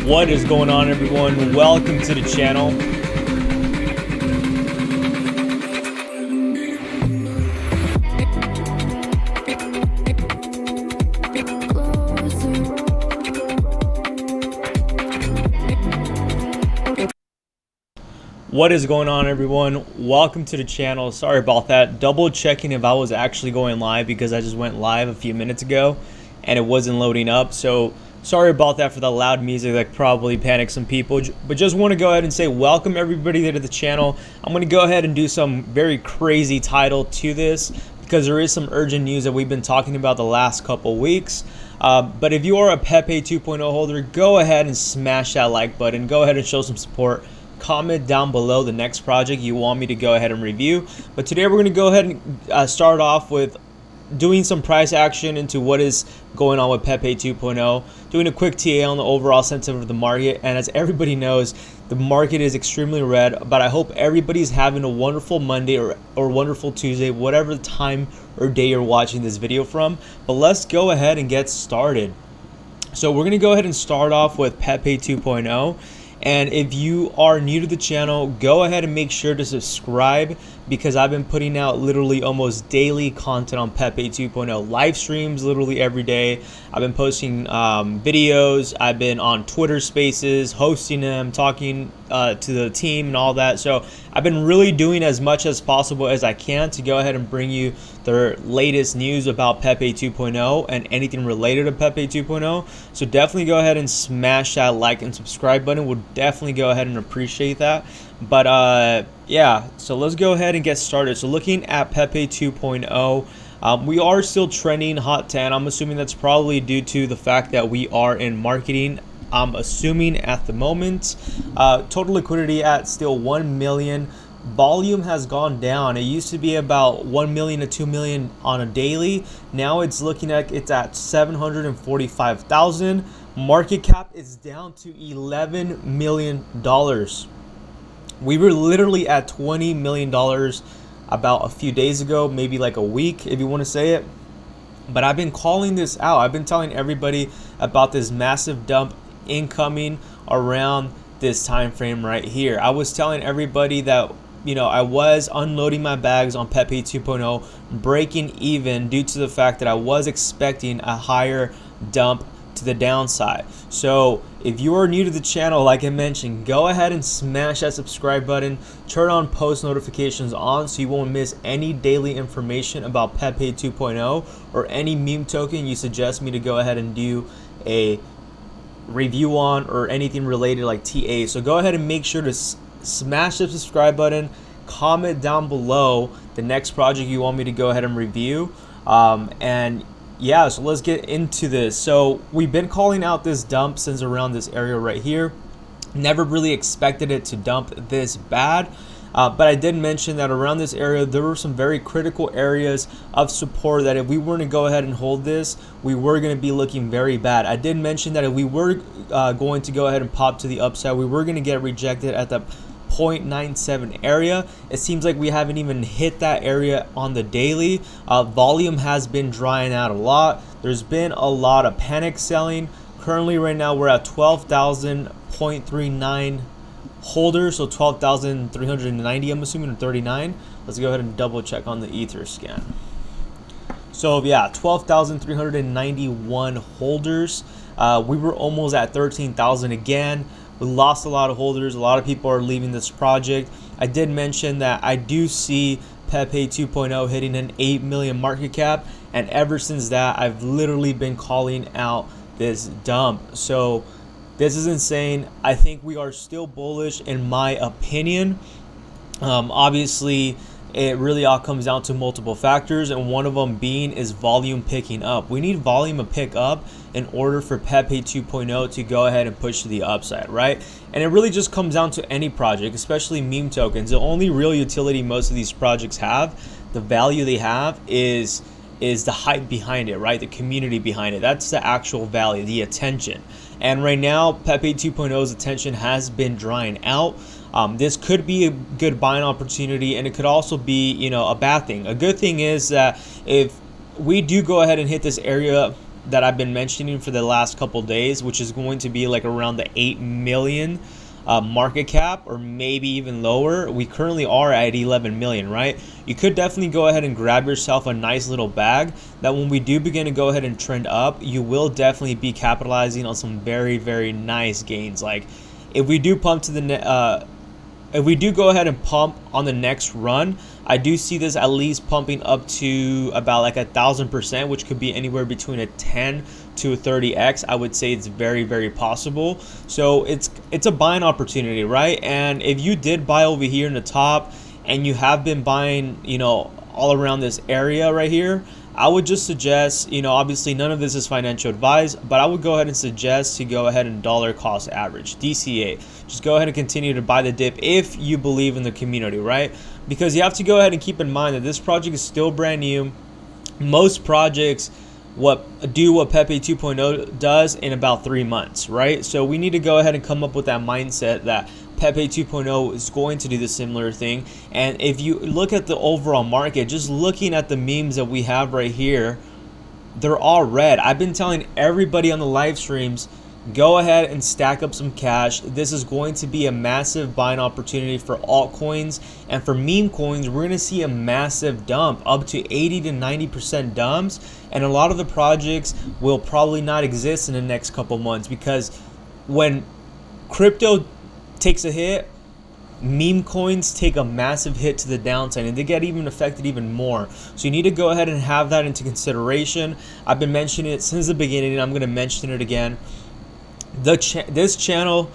What is going on, everyone? Welcome to the channel. What is going on, everyone? Welcome to the channel. Sorry about that. Double checking if I was actually going live because I just went live a few minutes ago and it wasn't loading up. So sorry about that for the loud music that probably panicked some people, but just want to go ahead and say welcome everybody to the channel. I'm going to go ahead and do some very crazy title to this because there is some urgent news that we've been talking about the last couple weeks. But if you are a PEPE 2.0 holder, go ahead and smash that like button. Go ahead and show some support. Comment down below the next project you want me to go ahead and review. But today we're going to go ahead and start off with doing some price action into what is going on with PEPE 2.0, doing a quick TA on the overall sentiment of the market. And as everybody knows, the market is extremely red, but I hope everybody's having a wonderful Monday or wonderful Tuesday, whatever time or day you're watching this video from. But let's go ahead and get started. So we're going to go ahead and start off with PEPE 2.0. And if you are new to the channel, go ahead and make sure to subscribe because I've been putting out literally almost daily content on PEPE 2.0 live streams literally every day. I've been posting videos. I've been on Twitter spaces, hosting them, talking to the team and all that. So I've been really doing as much as possible as I can to go ahead and bring you the latest news about PEPE 2.0 and anything related to PEPE 2.0. So definitely go ahead and smash that like and subscribe button. We'll definitely go ahead and appreciate that. But yeah, so let's go ahead and get started. So looking at PEPE 2.0, we are still trending hot 10. I'm assuming that's probably due to the fact that we are in marketing. I'm assuming at the moment, total liquidity at still 1 million. Volume has gone down. It used to be about 1 million to 2 million on a daily. Now it's looking like it's at 745,000. Market cap is down to $11 million. We were literally at $20 million about a few days ago, maybe like a week if you want to say it. But I've been calling this out. I've been telling everybody about this massive dump incoming around this time frame right here. I was telling everybody that, you know, I was unloading my bags on PEPE 2.0, breaking even due to the fact that I was expecting a higher dump to the downside. So if you are new to the channel, like I mentioned, go ahead and smash that subscribe button, turn on post notifications on so you won't miss any daily information about PEPE 2.0 or any meme token you suggest me to go ahead and do a review on or anything related like TA. So go ahead and make sure to smash the subscribe button, comment down below the next project you want me to go ahead and review, and yeah, so let's get into this. So we've been calling out this dump since around this area right here. Never really expected it to dump this bad, but I did mention that around this area there were some very critical areas of support that if we were to go ahead and hold this, we were going to be looking very bad. I did mention that if we were going to go ahead and pop to the upside, we were going to get rejected at the 0.97 area. It seems like we haven't even hit that area on the daily. Volume has been drying out a lot. There's been a lot of panic selling. Currently right now we're at 12,000.39 holders, so 12,390 I'm assuming, or 39. Let's go ahead and double check on the ether scan. So yeah, 12,391 holders. We were almost at 13,000 again. We lost a lot of holders. A lot of people are leaving this project. I did mention that I do see PEPE 2.0 hitting an 8 million market cap, and ever since that I've literally been calling out this dump. So this is insane. I think we are still bullish in my opinion. Obviously it really all comes down to multiple factors, and one of them being is volume picking up. We need volume to pick up in order for PEPE 2.0 to go ahead and push to the upside, right? And it really just comes down to any project, especially meme tokens. The only real utility most of these projects have, the value they have, is the hype behind it, right? The community behind it. That's the actual value, the attention. And right now PEPE 2.0's attention has been drying out. This could be a good buying opportunity, and it could also be, you know, a bad thing. A good thing is that if we do go ahead and hit this area that I've been mentioning for the last couple days, which is going to be like around the 8 million market cap, or maybe even lower. We currently are at 11 million, right? You could definitely go ahead and grab yourself a nice little bag that when we do begin to go ahead and trend up, you will definitely be capitalizing on some very, very nice gains. Like if we do pump to the if we do go ahead and pump on the next run, I do see this at least pumping up to about like 1,000%, which could be anywhere between a 10 to a 30x. I would say it's very, very possible. So it's a buying opportunity, right? And if you did buy over here in the top and you have been buying, you know, all around this area right here, I would just suggest, you know, obviously none of this is financial advice, but I would go ahead and suggest to go ahead and dollar cost average, DCA. Just go ahead and continue to buy the dip if you believe in the community, right? Because you have to go ahead and keep in mind that this project is still brand new. Most projects do what PEPE 2.0 does in about 3 months, right? So we need to go ahead and come up with that mindset that PEPE 2.0 is going to do the similar thing. And if you look at the overall market, just looking at the memes that we have right here, they're all red. I've been telling everybody on the live streams, go ahead and stack up some cash. This is going to be a massive buying opportunity for altcoins, and for meme coins we're going to see a massive dump, up to 80 to 90% dumps, and a lot of the projects will probably not exist in the next couple months, because when crypto takes a hit, meme coins take a massive hit to the downside, and they get even affected even more. So you need to go ahead and have that into consideration. I've been mentioning it since the beginning, and I'm going to mention it again. This channel,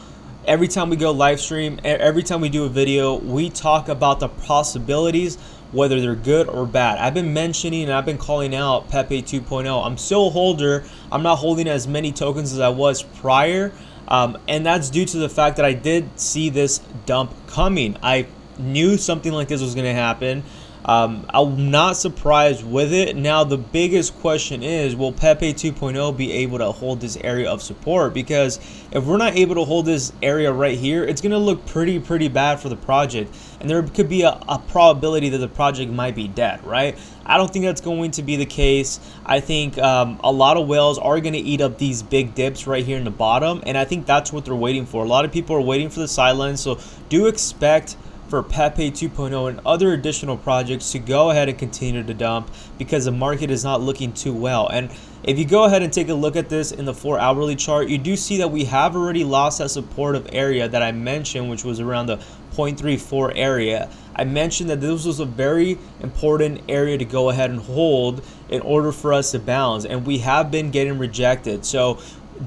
every time we go live stream, every time we do a video, we talk about the possibilities, whether they're good or bad. I've been mentioning and I've been calling out PEPE 2.0. I'm still a holder. I'm not holding as many tokens as I was prior, and that's due to the fact that I did see this dump coming. I knew something like this was going to happen. I'm not surprised with it. Now the biggest question is, will PEPE 2.0 be able to hold this area of support? Because if we're not able to hold this area right here, it's going to look pretty bad for the project, and there could be a probability that the project might be dead, right? I don't think that's going to be the case. I think a lot of whales are going to eat up these big dips right here in the bottom, and I think that's what they're waiting for. A lot of people are waiting for the sidelines, so do expect for PEPE 2.0 and other additional projects to go ahead and continue to dump, because the market is not looking too well. And if you go ahead and take a look at this in the 4-hourly chart, you do see that we have already lost that supportive area that I mentioned, which was around the 0.34 area. I mentioned that this was a very important area to go ahead and hold in order for us to bounce, and we have been getting rejected. So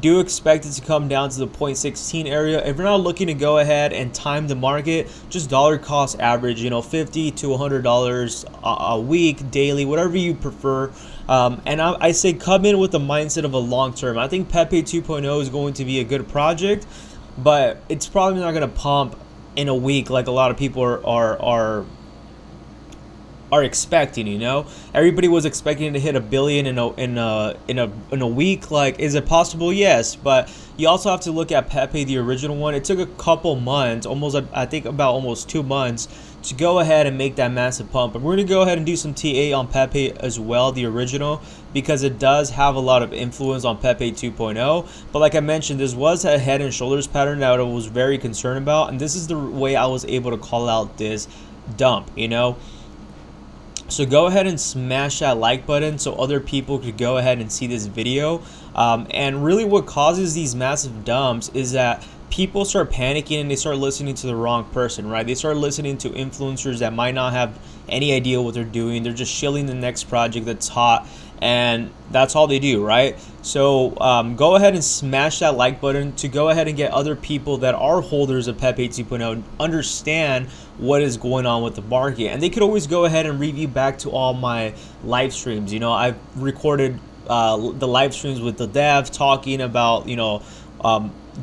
do expect it to come down to the 0.16 area. If you're not looking to go ahead and time the market, just dollar cost average, you know, $50 to $100 a week, daily, whatever you prefer. And I say come in with the mindset of a long term. I think PEPE 2.0 is going to be a good project, but it's probably not going to pump in a week like a lot of people are expecting. You know, everybody was expecting to hit $1 billion in a week. Like, is it possible? Yes, but you also have to look at PEPE, the original one. It took a couple months, I think about almost 2 months, to go ahead and make that massive pump. And we're going to go ahead and do some TA on PEPE as well, the original, because it does have a lot of influence on PEPE 2.0. But like I mentioned, this was a head and shoulders pattern that I was very concerned about, and this is the way I was able to call out this dump, you know. So go ahead and smash that like button so other people could go ahead and see this video. And really what causes these massive dumps is that people start panicking and they start listening to the wrong person, right? They start listening to influencers that might not have any idea what they're doing. They're just shilling the next project that's hot, and that's all they do, right? So go ahead and smash that like button to go ahead and get other people that are holders of PEPE 2.0 understand what is going on with the market. And they could always go ahead and review back to all my live streams. You know, I've recorded the live streams with the dev talking about, you know,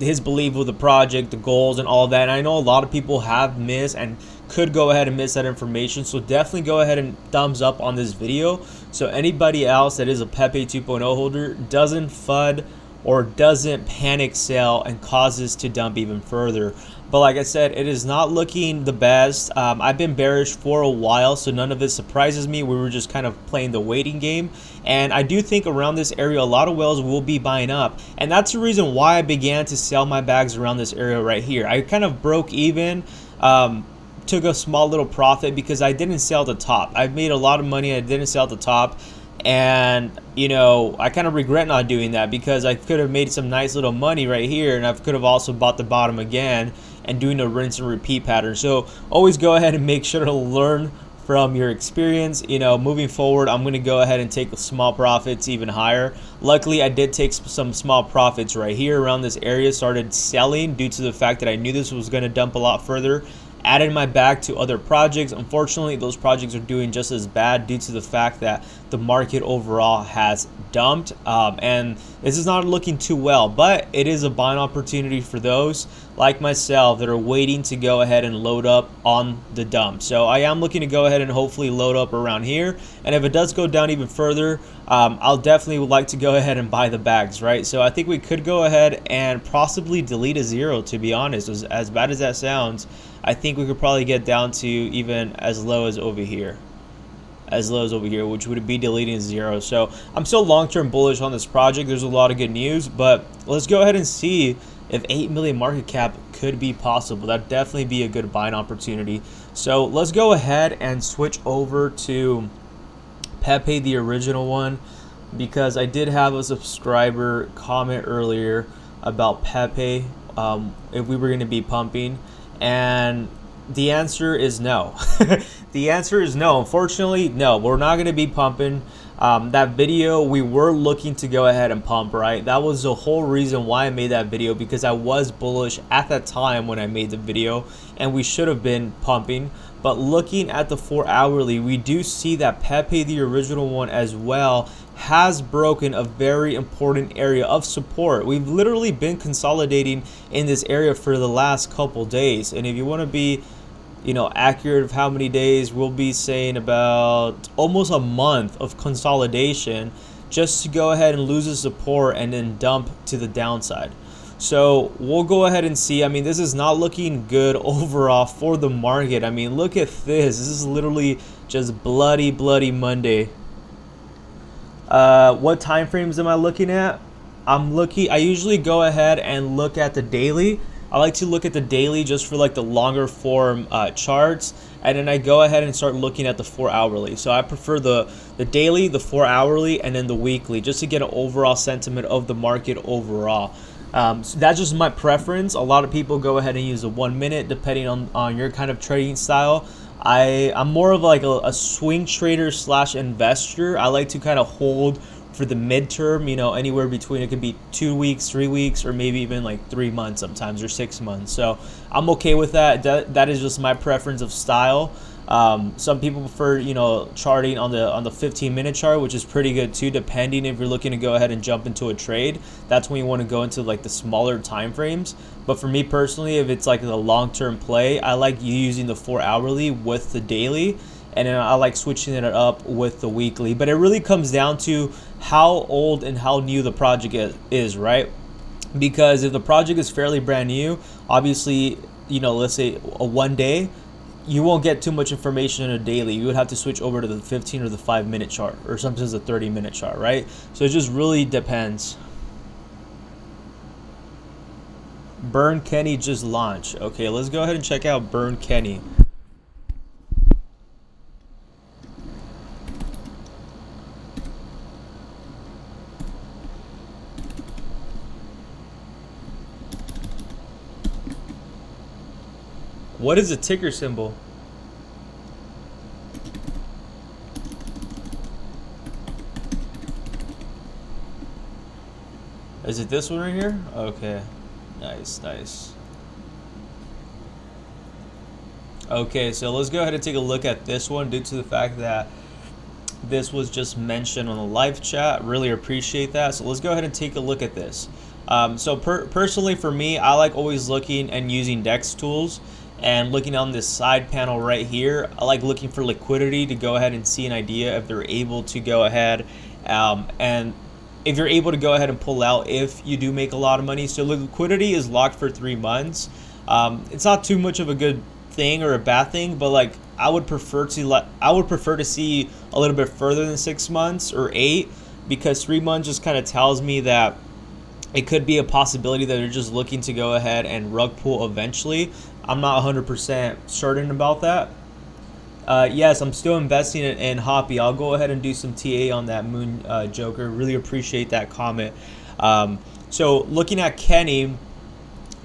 his belief with the project, the goals, and all that. And I know a lot of people have missed and could go ahead and miss that information, so definitely go ahead and thumbs up on this video so anybody else that is a PEPE 2.0 holder doesn't FUD or doesn't panic sell and causes to dump even further. But like I said, it is not looking the best. I've been bearish for a while, so none of this surprises me. We were just kind of playing the waiting game. And I do think around this area, a lot of whales will be buying up. And that's the reason why I began to sell my bags around this area right here. I kind of broke even, took a small little profit because I didn't sell at the top. I've made a lot of money. I didn't sell at the top. And, you know, I kind of regret not doing that because I could have made some nice little money right here. And I could have also bought the bottom again and doing a rinse and repeat pattern. So always go ahead and make sure to learn from your experience. You know, moving forward, I'm going to go ahead and take small profits even higher. Luckily, I did take some small profits right here around this area, started selling due to the fact that I knew this was going to dump a lot further. Added my bag to other projects. Unfortunately, those projects are doing just as bad due to the fact that the market overall has dumped. And this is not looking too well, but it is a buying opportunity for those like myself that are waiting to go ahead and load up on the dump. So I am looking to go ahead and hopefully load up around here. And if it does go down even further, I'll definitely would like to go ahead and buy the bags, right? So I think we could go ahead and possibly delete a zero, to be honest. As bad as that sounds, I think we could probably get down to even as low as over here. Which would be deleting zero. So I'm still long-term bullish on this project. There's a lot of good news, but let's go ahead and see if 8 million market cap could be possible. That'd definitely be a good buying opportunity. So let's go ahead and switch over to Pepe, the original one, because I did have a subscriber comment earlier about Pepe, if we were going to be pumping, and the answer is no. The answer is no. Unfortunately, no, we're not going to be pumping. That video, we were looking to go ahead and pump, right? That was the whole reason why I made that video, because I was bullish at that time when I made the video, and we should have been pumping. But looking at the 4 hourly, we do see that Pepe, the original one as well, has broken a very important area of support. We've literally been consolidating in this area for the last couple days. And if you want to be, you know, accurate of how many days, we'll be saying about almost a month of consolidation just to go ahead and lose the support and then dump to the downside. So we'll go ahead and see. I mean, this is not looking good overall for the market. I mean, look at this. This is literally just bloody Monday. What time frames am I looking at? I usually go ahead and look at the daily. I like to look at the daily just for like the longer form charts, and then I go ahead and start looking at the 4 hourly. So I prefer the daily, the 4 hourly, and then the weekly, just to get an overall sentiment of the market overall. So that's just my preference. A lot of people go ahead and use the 1 minute depending on your kind of trading style. I'm more of like a swing trader / investor. I like to kind of hold for the midterm, you know, anywhere between, it could be 2 weeks, 3 weeks, or maybe even like 3 months sometimes, or 6 months. So I'm okay with that. That is just my preference of style. Some people prefer, you know, charting on the 15-minute chart, which is pretty good too, depending if you're looking to go ahead and jump into a trade. That's when you want to go into like the smaller time frames. But for me personally, if it's like a long-term play, I like using the 4 hourly with the daily, and then I like switching it up with the weekly. But it really comes down to how old and how new the project is, right? Because if the project is fairly brand new, obviously, you know, let's say a 1 day, you won't get too much information in a daily. You would have to switch over to the 15 or the 5-minute chart, or sometimes the 30-minute chart, right? So it just really depends. Burn Kenny just launched. Okay, let's go ahead and check out Burn Kenny. What is the ticker symbol? Is it this one right here? Okay. Nice. Okay, so let's go ahead and take a look at this one due to the fact that this was just mentioned on the live chat. Really appreciate that. So let's go ahead and take a look at this. Personally for me, I like always looking and using DEX tools. And looking on this side panel right here, I like looking for liquidity to go ahead and see an idea if they're able to go ahead and if you're able to go ahead and pull out if you do make a lot of money. So liquidity is locked for 3 months. It's not too much of a good thing or a bad thing, but like I would prefer to see a little bit further than 6 months or 8, because 3 months just kind of tells me that it could be a possibility that they're just looking to go ahead and rug pull eventually. I'm not 100% certain about that. Yes, I'm still investing in Hoppy. I'll go ahead and do some TA on that, Moon Joker. Really appreciate that comment. So looking at Kenny,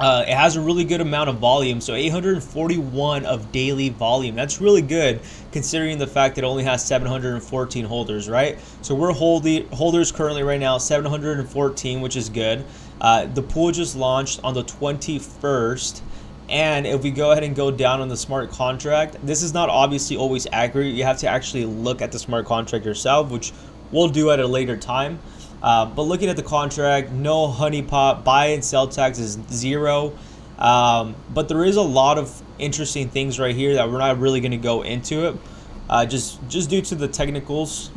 it has a really good amount of volume. So 841 of daily volume. That's really good considering the fact that it only has 714 holders, right? So we're holders currently right now, 714, which is good. The pool just launched on the 21st. And if we go ahead and go down on the smart contract, this is not obviously always accurate. You have to actually look at the smart contract yourself, which we'll do at a later time. But looking at the contract, no honeypot, buy and sell tax is 0. But there is a lot of interesting things right here that we're not really going to go into it, just due to the technicals.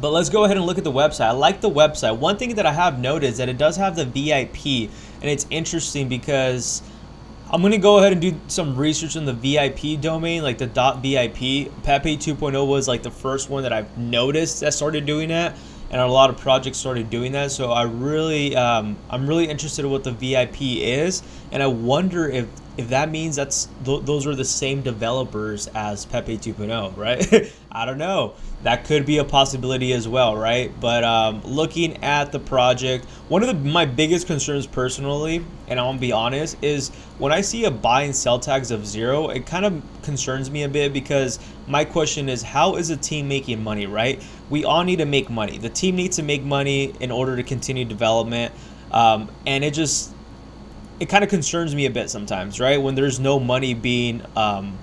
But let's go ahead and look at the website. I like the website. One thing that I have noticed is that it does have the VIP, and it's interesting because I'm going to go ahead and do some research on the VIP domain, like the .vip. Pepe 2.0 was like the first one that I've noticed that started doing that, and a lot of projects started doing that. So I'm really interested in what the VIP is, and I wonder if that means those are the same developers as Pepe 2.0, right? I don't know. That could be a possibility as well, right? But looking at the project, one of my biggest concerns personally, and I'll be honest, is when I see a buy and sell tags of 0, it kind of concerns me a bit, because my question is, how is a team making money, right? We all need to make money. The team needs to make money in order to continue development, and it kind of concerns me a bit sometimes, right? When there's no money being on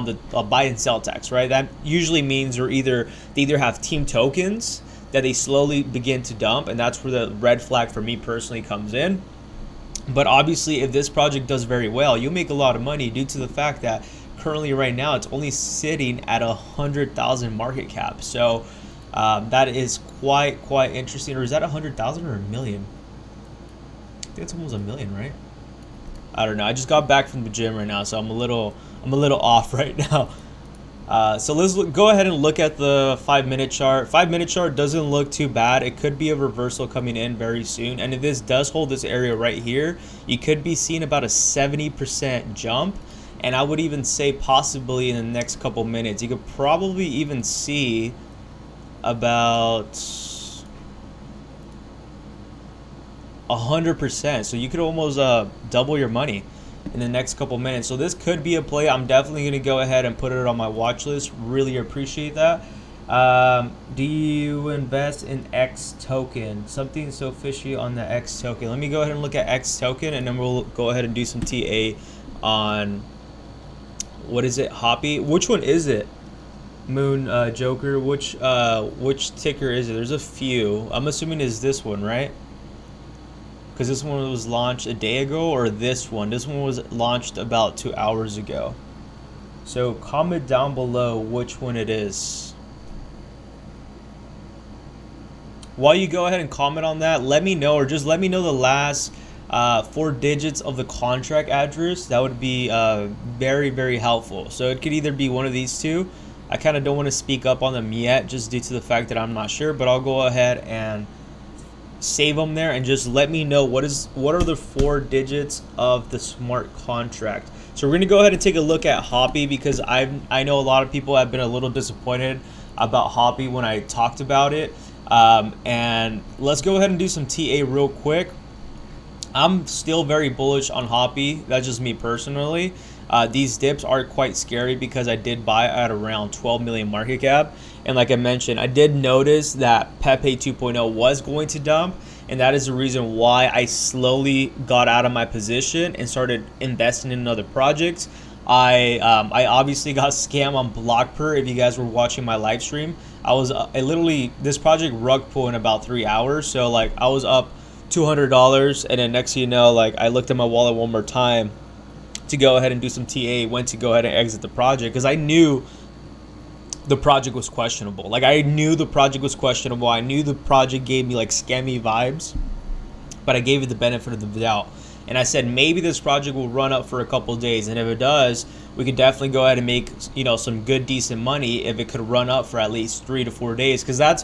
the buy and sell tax, right? That usually means they either have team tokens that they slowly begin to dump, and that's where the red flag for me personally comes in. But obviously, if this project does very well, you'll make a lot of money due to the fact that currently right now it's only sitting at 100,000 market cap. So that is quite interesting. Or is that 100,000 or a million? I think it's almost a million, right? I don't know. I just got back from the gym right now, so I'm a little off right now. So let's go ahead and look at the 5-minute chart. 5-minute chart doesn't look too bad. It could be a reversal coming in very soon. And if this does hold this area right here, you could be seeing about a 70% jump. And I would even say possibly in the next couple minutes, you could probably even see about 100%. So you could almost double your money in the next couple minutes. So this could be a play. I'm definitely going to go ahead and put it on my watch list. Really appreciate that. Do you invest in X token? Something so fishy on the X token. Let me go ahead and look at X token, and then we'll go ahead and do some TA on, what is it, Hoppy? Which one is it? Moon Joker. Which ticker is it? There's a few. I'm assuming is this one, right? Because this one was launched a day ago, or this one was launched about 2 hours ago. So comment down below which one it is. While you go ahead and comment on that, let me know, or just let me know the last 4 digits of the contract address. That would be very helpful. So it could either be one of these two. I kind of don't want to speak up on them yet, just due to the fact that I'm not sure, but I'll go ahead and save them there, and just let me know what are the 4 digits of the smart contract. So we're going to go ahead and take a look at Hoppy, because I know a lot of people have been a little disappointed about Hoppy when I talked about it. And let's go ahead and do some TA real quick. I'm still very bullish on Hoppy. That's just me personally. These dips are quite scary because I did buy at around 12 million market cap. And like I mentioned, I did notice that Pepe 2.0 was going to dump. And that is the reason why I slowly got out of my position and started investing in other projects. I obviously got scammed on BlockPer. If you guys were watching my live stream, I literally, this project rug pull in about 3 hours. So like I was up $200, and then next thing you know, like I looked at my wallet one more time to go ahead and do some TA, went to go ahead and exit the project, because I knew the project was questionable. Like, I knew the project was questionable. I knew the project gave me like scammy vibes, but I gave it the benefit of the doubt. And I said, maybe this project will run up for a couple of days. And if it does, we could definitely go ahead and make, some good, decent money if it could run up for at least 3 to 4 days. Because that's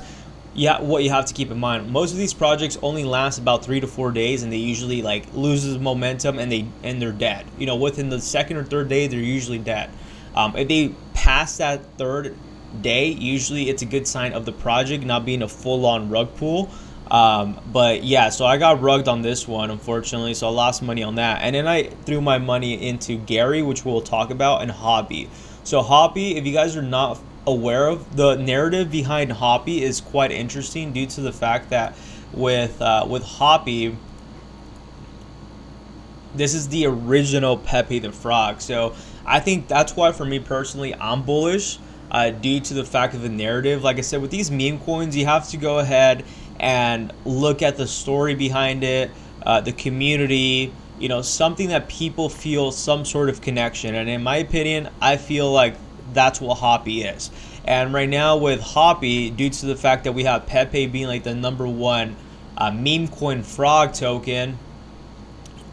what you have to keep in mind. Most of these projects only last about 3 to 4 days, and they usually like loses momentum and they're dead. Within the second or third day, they're usually dead. If they pass that third day, usually it's a good sign of the project not being a full-on rug pull. But yeah, so I got rugged on this one, unfortunately, so I lost money on that. And then I threw my money into Gary, which we'll talk about, and Hobby. So Hobby, if you guys are not aware of, the narrative behind Hobby is quite interesting due to the fact that with Hobby, this is the original Pepe the Frog. So I think that's why, for me personally, I'm bullish due to the fact of the narrative. Like I said, with these meme coins, you have to go ahead and look at the story behind it, the community, something that people feel some sort of connection. And in my opinion, I feel like that's what Hobby is. And right now with Hobby, due to the fact that we have Pepe being like the #1 meme coin frog token,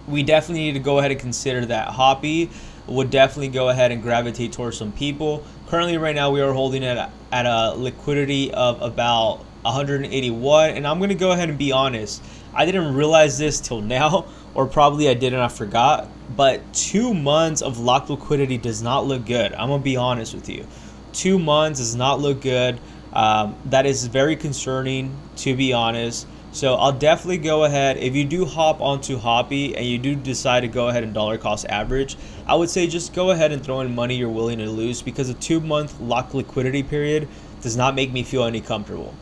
we definitely need to go ahead and consider that Hobby would definitely go ahead and gravitate towards some people. Currently right now we are holding it at a liquidity of about 181, and I'm gonna go ahead and be honest, I didn't realize this till now, or probably I did and I forgot, but 2 months of locked liquidity does not look good. I'm gonna be honest with you. 2 months does not look good. That is very concerning, to be honest. So I'll definitely go ahead, if you do hop onto Hobby and you do decide to go ahead and dollar cost average, I would say just go ahead and throw in money you're willing to lose, because a 2-month locked liquidity period does not make me feel any comfortable.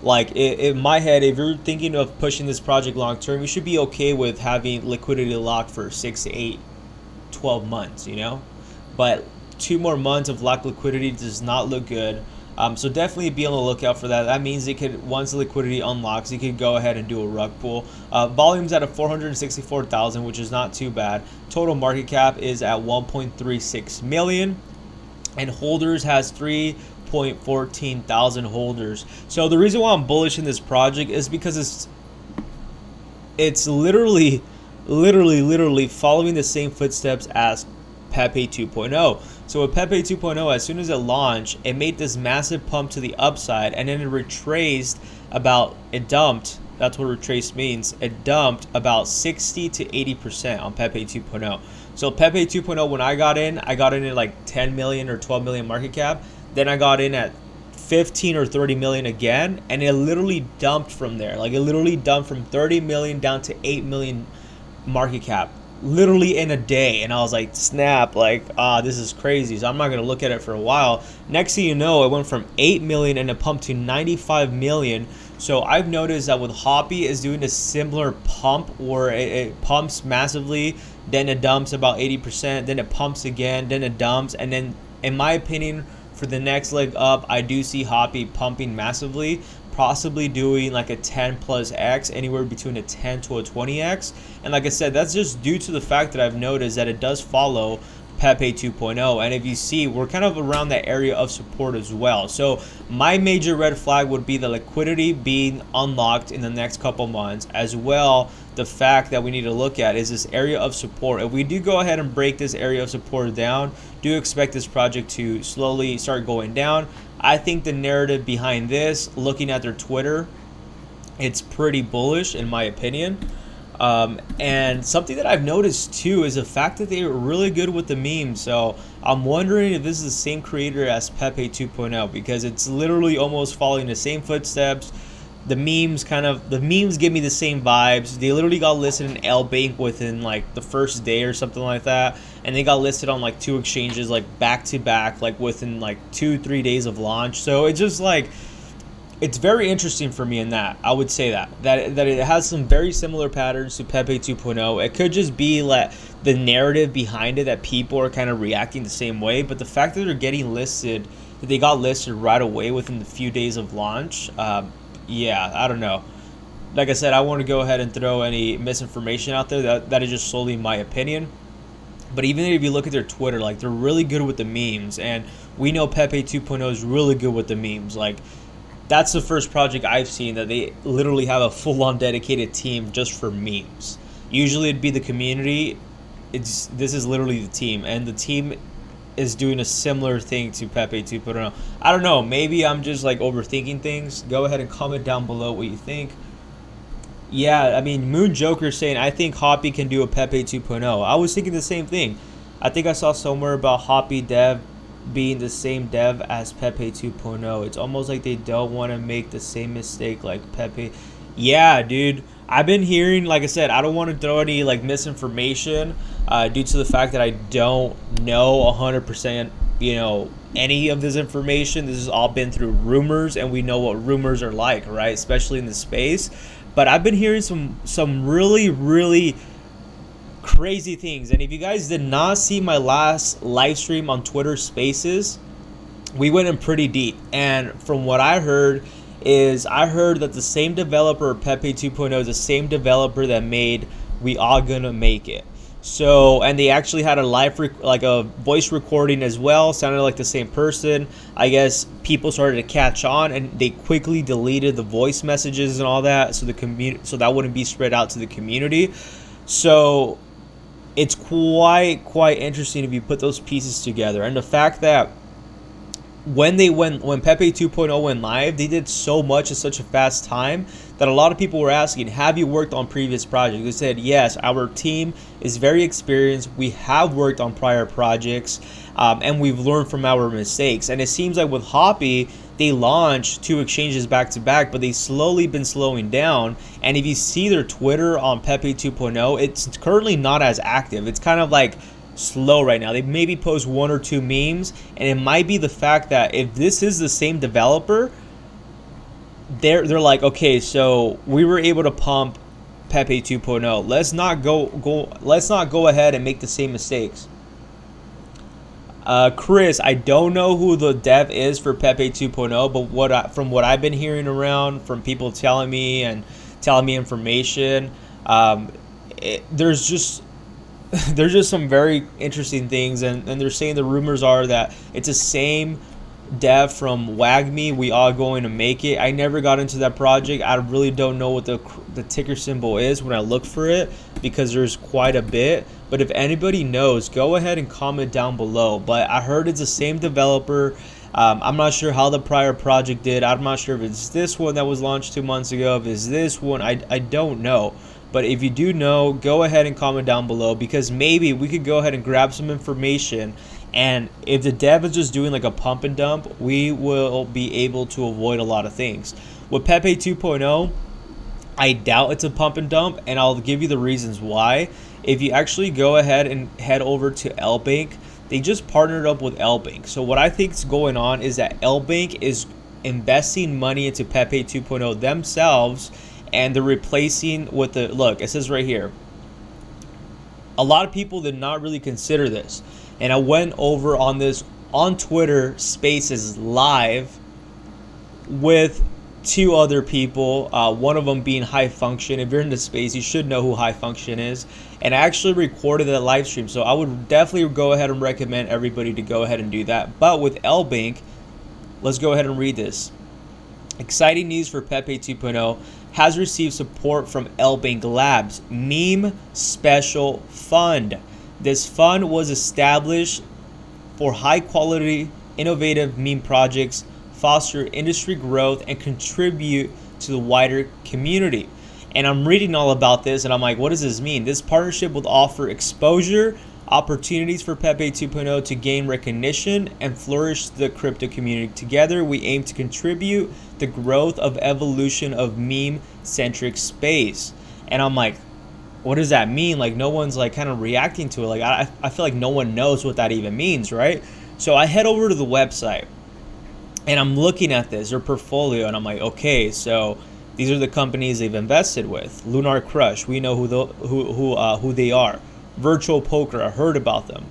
Like, in my head, if you're thinking of pushing this project long term, you should be okay with having liquidity locked for 6 to 8, 12 months, But 2 more months of locked liquidity does not look good. So definitely be on the lookout for that. That means once the liquidity unlocks, you could go ahead and do a rug pull. Volume's at a 464,000, which is not too bad. Total market cap is at 1.36 million, and holders has 3.14 thousand holders. So the reason why I'm bullish in this project is because it's literally following the same footsteps as Pepe 2.0. So with Pepe 2.0, as soon as it launched, it made this massive pump to the upside, and then it dumped. That's what retraced means. It dumped about 60 to 80% on Pepe 2.0. So Pepe 2.0, when I got in at like 10 million or 12 million market cap. Then I got in at 15 or 30 million again, and it literally dumped from there. Like, it literally dumped from 30 million down to 8 million market cap, literally in a day. And I was like, snap, like, this is crazy. So I'm not gonna look at it for a while. Next thing you know, it went from 8 million and it pumped to 95 million. So I've noticed that with Hobby is doing a similar pump where it pumps massively, then it dumps about 80%, then it pumps again, then it dumps, and then, in my opinion, for the next leg up, I do see Hobby pumping massively, possibly doing like a 10 plus X, anywhere between a 10 to a 20X. And like I said, that's just due to the fact that I've noticed that it does follow Pepe 2.0, and if you see, we're kind of around that area of support as well. So my major red flag would be the liquidity being unlocked in the next couple months, as well the fact that we need to look at is this area of support. If we do go ahead and break this area of support down, do expect this project to slowly start going down. I think the narrative behind this, looking at their Twitter, it's pretty bullish in my opinion. And something that I've noticed too is the fact that they were really good with the memes. So I'm wondering if this is the same creator as Pepe 2.0, because it's literally almost following the same footsteps. The memes give me the same vibes. They literally got listed in L Bank within like the first day or something like that, and they got listed on like 2 exchanges like back to back, like within like 2-3 days of launch. So it's just like, it's very interesting for me in that. I would say that it has some very similar patterns to Pepe 2.0. It could just be like the narrative behind it that people are kind of reacting the same way, but the fact that they're getting listed, that they got listed right away within the few days of launch, yeah, I don't know. Like I said, I want to go ahead and throw any misinformation out there. That is just solely my opinion. But even if you look at their Twitter, like they're really good with the memes, and we know Pepe 2.0 is really good with the memes. Like that's the first project I've seen that they literally have a full-on dedicated team just for memes. Usually it'd be the community. This is literally the team, and the team is doing a similar thing to Pepe 2.0. I don't know, maybe I'm just like overthinking things. Go ahead and comment down below what you think. Yeah, I mean, Moon Joker saying, I think Hoppy can do a Pepe 2.0. I was thinking the same thing. I think I saw somewhere about Hoppy dev being the same dev as Pepe 2.0. It's almost like they don't want to make the same mistake like Pepe. Yeah, dude. I've been hearing, like I said, I don't want to throw any like misinformation due to the fact that I don't know 100%, you know, any of this information. This has all been through rumors, and we know what rumors are like, right? Especially in the space. But I've been hearing some really crazy things. And if you guys did not see my last live stream on Twitter Spaces, we went in pretty deep. And from what I heard that the same developer, Pepe 2.0, is the same developer that made We All Gonna Make It. So, and they actually had a live, like a voice recording as well, sounded like the same person. I guess people started to catch on, and they quickly deleted the voice messages and all that, so so that wouldn't be spread out to the community. So, it's quite interesting if you put those pieces together, and the fact that when Pepe 2.0 went live, they did so much in such a fast time that a lot of people were asking, have you worked on previous projects? They said, yes, our team is very experienced. We have worked on prior projects, and we've learned from our mistakes. And it seems like with Hoppy, they launched 2 exchanges back to back, but they slowly been slowing down. And if you see their Twitter on Pepe 2.0, it's currently not as active. It's kind of like slow right now. They maybe post 1 or 2 memes, and it might be the fact that if this is the same developer, they're like, okay, so we were able to pump Pepe 2.0. Let's not go ahead and make the same mistakes. Chris, I don't know who the dev is for Pepe 2.0, but from what I've been hearing around from people telling me information, there's just some very interesting things, and they're saying the rumors are that it's the same dev from WAGME, We All Going to Make It. I never got into that project. I really don't know what the ticker symbol is when I look for it, because there's quite a bit. But if anybody knows, go ahead and comment down below. But I heard it's the same developer. I'm not sure how the prior project did. I'm not sure if it's this one that was launched 2 months ago, if it's this one. I don't know. But if you do know, go ahead and comment down below, because maybe we could go ahead and grab some information, and if the dev is just doing like a pump and dump, we will be able to avoid a lot of things. With Pepe 2.0, I doubt it's a pump and dump, and I'll give you the reasons why. If you actually go ahead and head over to LBank, they just partnered up with LBank. So what I think is going on is that LBank is investing money into Pepe 2.0 themselves, and they're replacing with the, look, it says right here, a lot of people did not really consider this. And I went over on this on Twitter Spaces live with 2 other people, one of them being High Function. If you're in the space, you should know who High Function is. And I actually recorded that live stream, so I would definitely go ahead and recommend everybody to go ahead and do that. But with LBank, let's go ahead and read this. Exciting news for Pepe 2.0 has received support from LBank Labs Meme Special Fund. This fund was established for high quality, innovative meme projects, foster industry growth, and contribute to the wider community. And I'm reading all about this, and I'm like, what does this mean? This partnership will offer exposure, opportunities for Pepe 2.0 to gain recognition and flourish the crypto community. Together, we aim to contribute the growth of evolution of meme-centric space. And I'm like, what does that mean? Like, no one's like kind of reacting to it. Like, I feel like no one knows what that even means, right? So I head over to the website, and I'm looking at this, their portfolio, and I'm like, okay, so these are the companies they've invested with. Lunar Crush, we know who they are. Virtual Poker, I heard about them.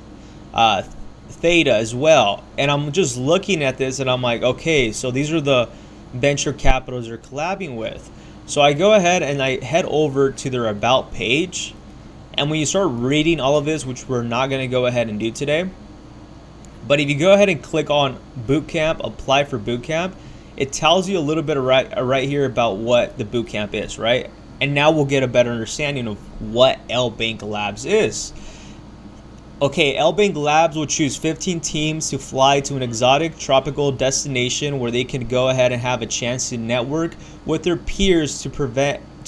Theta as well. And I'm just looking at this, and I'm like, okay, so these are the venture capitals they're collabing with. So I go ahead and I head over to their about page, And when you start reading all of this, which we're not going to go ahead and do today, but if you go ahead and click on bootcamp, apply for bootcamp, it tells you a little bit right here about what the bootcamp is, right? And now we'll get a better understanding of what LBank Labs is. Okay, LBank Labs will choose 15 teams to fly to an exotic tropical destination where they can go ahead and have a chance to network with their peers to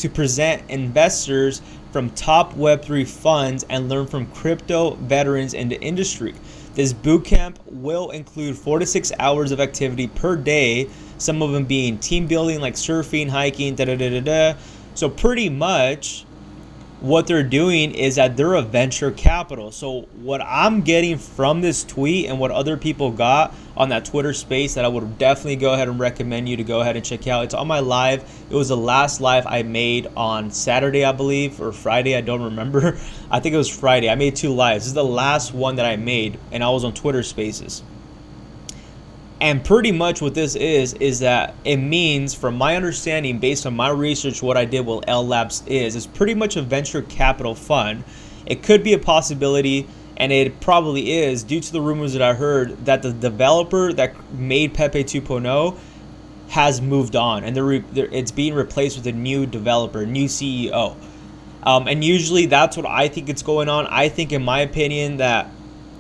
present investors from top Web3 funds and learn from crypto veterans in the industry. This bootcamp will include 4 to 6 hours of activity per day, some of them being team building like surfing, hiking, So pretty much what they're doing is that they're a venture capital. So what I'm getting from this tweet and what other people got on that Twitter space that I would definitely go ahead and recommend you to go ahead and check out. It's on my live. It was the last live I made on Saturday, I believe, or Friday. I don't remember. I think it was Friday. I made 2 lives. This is the last one that I made, and I was on Twitter spaces. And pretty much what this is that it means, from my understanding, based on my research, what I did with L Labs is pretty much a venture capital fund. It could be a possibility, and it probably is, due to the rumors that I heard, that the developer that made Pepe 2.0 has moved on, and it's being replaced with a new developer, new CEO. And usually that's what I think it's going on. I think, in my opinion, that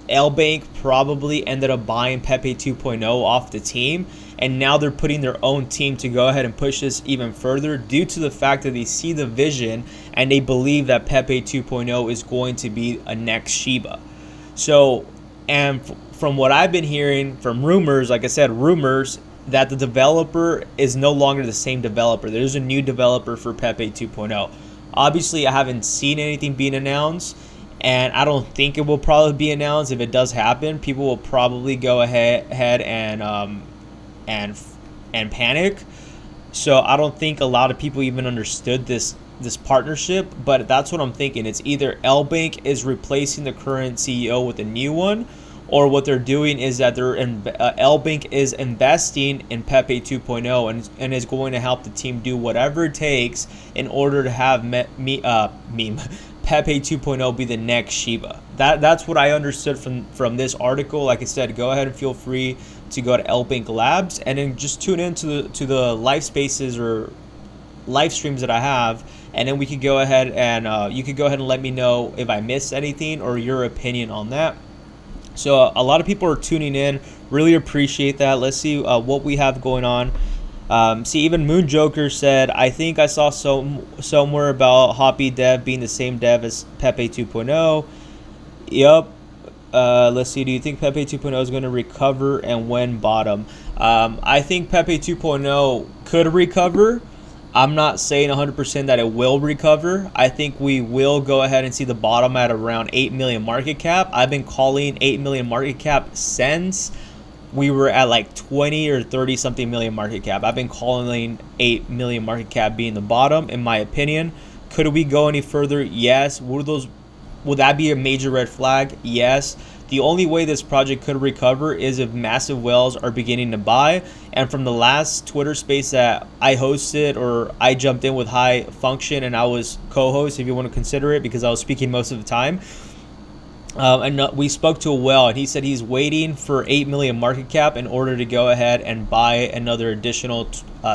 LBank probably ended up buying Pepe 2.0 off the team, and now they're putting their own team to go ahead and push this even further due to the fact that they see the vision and they believe that Pepe 2.0 is going to be a next Shiba. So, and from what I've been hearing from rumors, like I said, rumors that the developer is no longer the same developer. There's a new developer for Pepe 2.0. Obviously, I haven't seen anything being announced, and I don't think it will probably be announced. If it does happen, people will probably go ahead and panic. So I don't think a lot of people even understood this partnership, but that's what I'm thinking. It's either LBank is replacing the current CEO with a new one, or what they're doing is that LBank is investing in Pepe 2.0 and is going to help the team do whatever it takes in order to have Pepe 2.0 be the next Shiba. That's what I understood from this article. Like I said, go ahead and feel free to go to LBank Labs and then just tune into the live spaces or live streams that I have, and then we could go ahead and you could go ahead and let me know if I missed anything or your opinion on that. So a lot of people are tuning in. Really appreciate that. Let's see what we have going on. See, even Moon Joker said, I think I saw somewhere about Hoppy Dev being the same dev as Pepe 2.0. Yep. Let's see. Do you think Pepe 2.0 is going to recover, and when bottom? I think Pepe 2.0 could recover. I'm not saying 100% that it will recover. I think we will go ahead and see the bottom at around 8 million market cap. I've been calling 8 million market cap since we were at like 20 or 30 something million market cap. I've been calling 8 million market cap being the bottom, in my opinion. Could we go any further? Yes. Would that be a major red flag? Yes. The only way this project could recover is if massive whales are beginning to buy. And from the last Twitter space that I hosted, or I jumped in with High Function and I was co-host, if you want to consider it, because I was speaking most of the time. And we spoke to a whale, and he said he's waiting for 8 million market cap in order to go ahead and buy another additional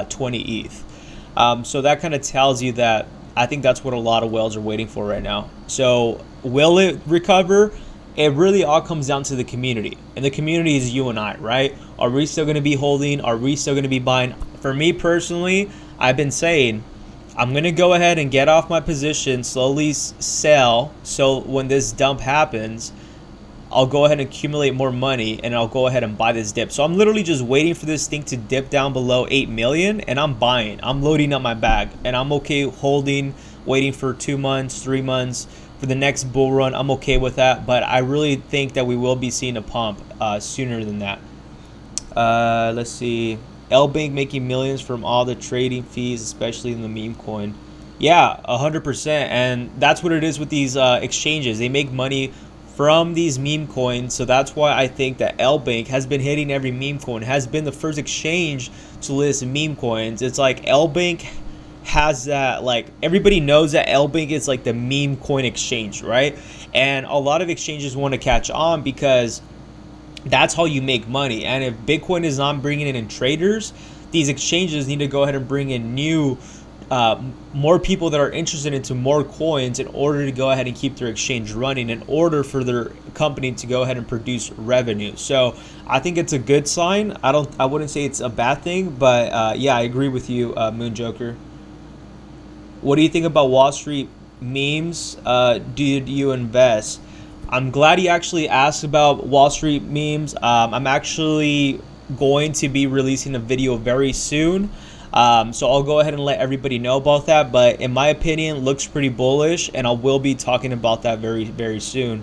20 ETH. So that kind of tells you that I think that's what a lot of whales are waiting for right now. So will it recover? It really all comes down to the community, and the community is you and I, right? Are we still going to be holding? Are we still going to be buying? For me personally, I've been saying I'm going to go ahead and get off my position, slowly sell, so when this dump happens, I'll go ahead and accumulate more money, and I'll go ahead and buy this dip. So I'm literally just waiting for this thing to dip down below 8 million, and I'm buying. I'm loading up my bag, and I'm okay holding, waiting for 2 months, 3 months, for the next bull run. I'm okay with that, but I really think that we will be seeing a pump sooner than that. Let's see. LBank making millions from all the trading fees, especially in the meme coin. Yeah, 100%. And that's what it is with these exchanges. They make money from these meme coins. So that's why I think that LBank has been hitting every meme coin, has been the first exchange to list meme coins. It's like LBank has that, like, everybody knows that LBank is like the meme coin exchange, right? And a lot of exchanges want to catch on because that's how you make money. And if Bitcoin is not bringing in traders, these exchanges need to go ahead and bring in more people that are interested into more coins in order to go ahead and keep their exchange running, in order for their company to go ahead and produce revenue. So I think it's a good sign. I wouldn't say it's a bad thing, but yeah, I agree with you, Moon Joker. What do you think about Wall Street memes? Did you invest? I'm glad he actually asked about Wall Street memes. I'm actually going to be releasing a video very soon. So I'll go ahead and let everybody know about that. But in my opinion, looks pretty bullish, and I will be talking about that very, very soon.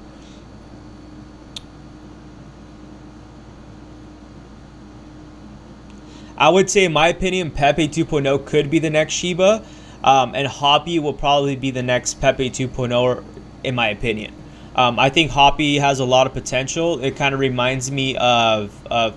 I would say, in my opinion, Pepe 2.0 could be the next Shiba, and Hoppy will probably be the next Pepe 2.0, in my opinion. I think Hoppy has a lot of potential. It kind of reminds me of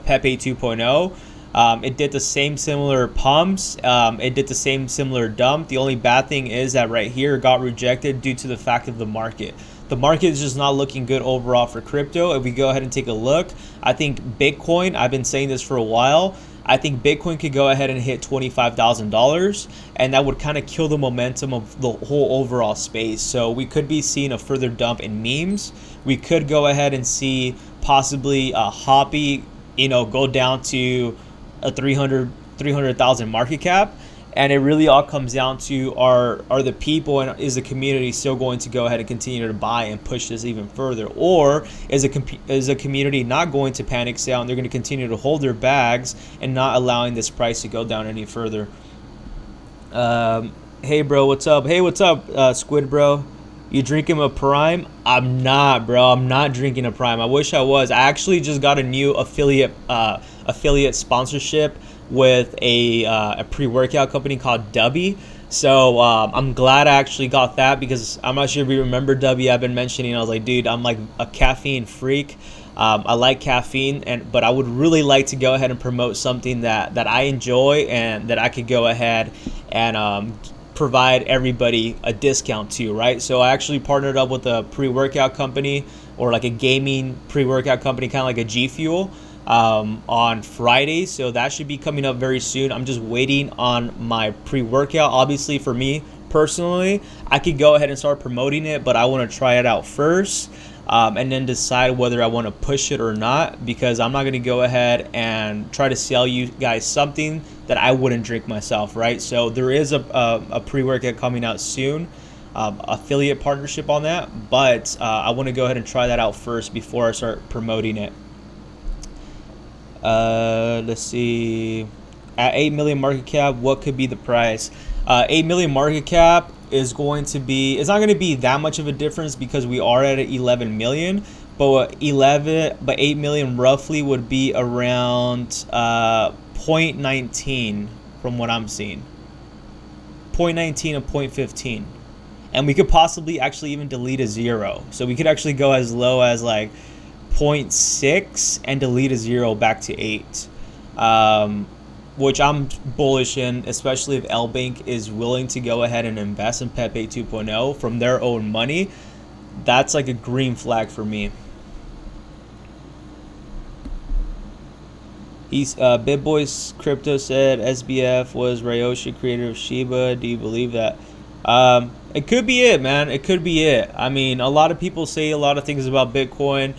Pepe 2.0. It did the same similar pumps. It did the same similar dump. The only bad thing is that right here it got rejected due to the fact of the market. The market is just not looking good overall for crypto. If we go ahead and take a look, I think Bitcoin, I've been saying this for a while, I think Bitcoin could go ahead and hit $25,000, and that would kind of kill the momentum of the whole overall space. So we could be seeing a further dump in memes. We could go ahead and see possibly Hoppy, go down to a 300,000 market cap. And it really all comes down to are the people and is the community still going to go ahead and continue to buy and push this even further, or is a community not going to panic sell and they're going to continue to hold their bags and not allowing this price to go down any further? Hey bro, what's up? Hey, what's up, Squid bro? You drinking a Prime? I'm not, bro. I'm not drinking a Prime. I wish I was. I actually just got a new affiliate sponsorship with a pre-workout company called Dubby. So I'm glad I actually got that, because I'm not sure if you remember Dubby. I've been mentioning, I was like, dude, I'm like a caffeine freak. I like caffeine, but I would really like to go ahead and promote something that I enjoy and that I could go ahead and provide everybody a discount to, right? So I actually partnered up with a pre-workout company, or like a gaming pre-workout company, kind of like a G Fuel, on Friday. So that should be coming up very soon. I'm just waiting on my pre-workout. Obviously, for me personally, I could go ahead and start promoting it, but I want to try it out first, and then decide whether I want to push it or not, because I'm not going to go ahead and try to sell you guys something that I wouldn't drink myself, right? So there is a pre-workout coming out soon, affiliate partnership on that, but I want to go ahead and try that out first before I start promoting it. Let's see. At 8 million market cap, what could be the price? 8 million market cap is going to be, it's not going to be that much of a difference because we are at 11 million, but 8 million roughly would be around 0.19 from what I'm seeing. 0.19 and 0.15. And we could possibly actually even delete a zero. So we could actually go as low as like 0.6 and delete a zero back to 8, which I'm bullish in, especially if LBank is willing to go ahead and invest in Pepe 2.0 from their own money. That's like a green flag for me. He's BitBoys Crypto said SBF was Ryoshi, creator of Shiba. Do you believe that? It could be it, man. It could be it. I mean, a lot of people say a lot of things about Bitcoin.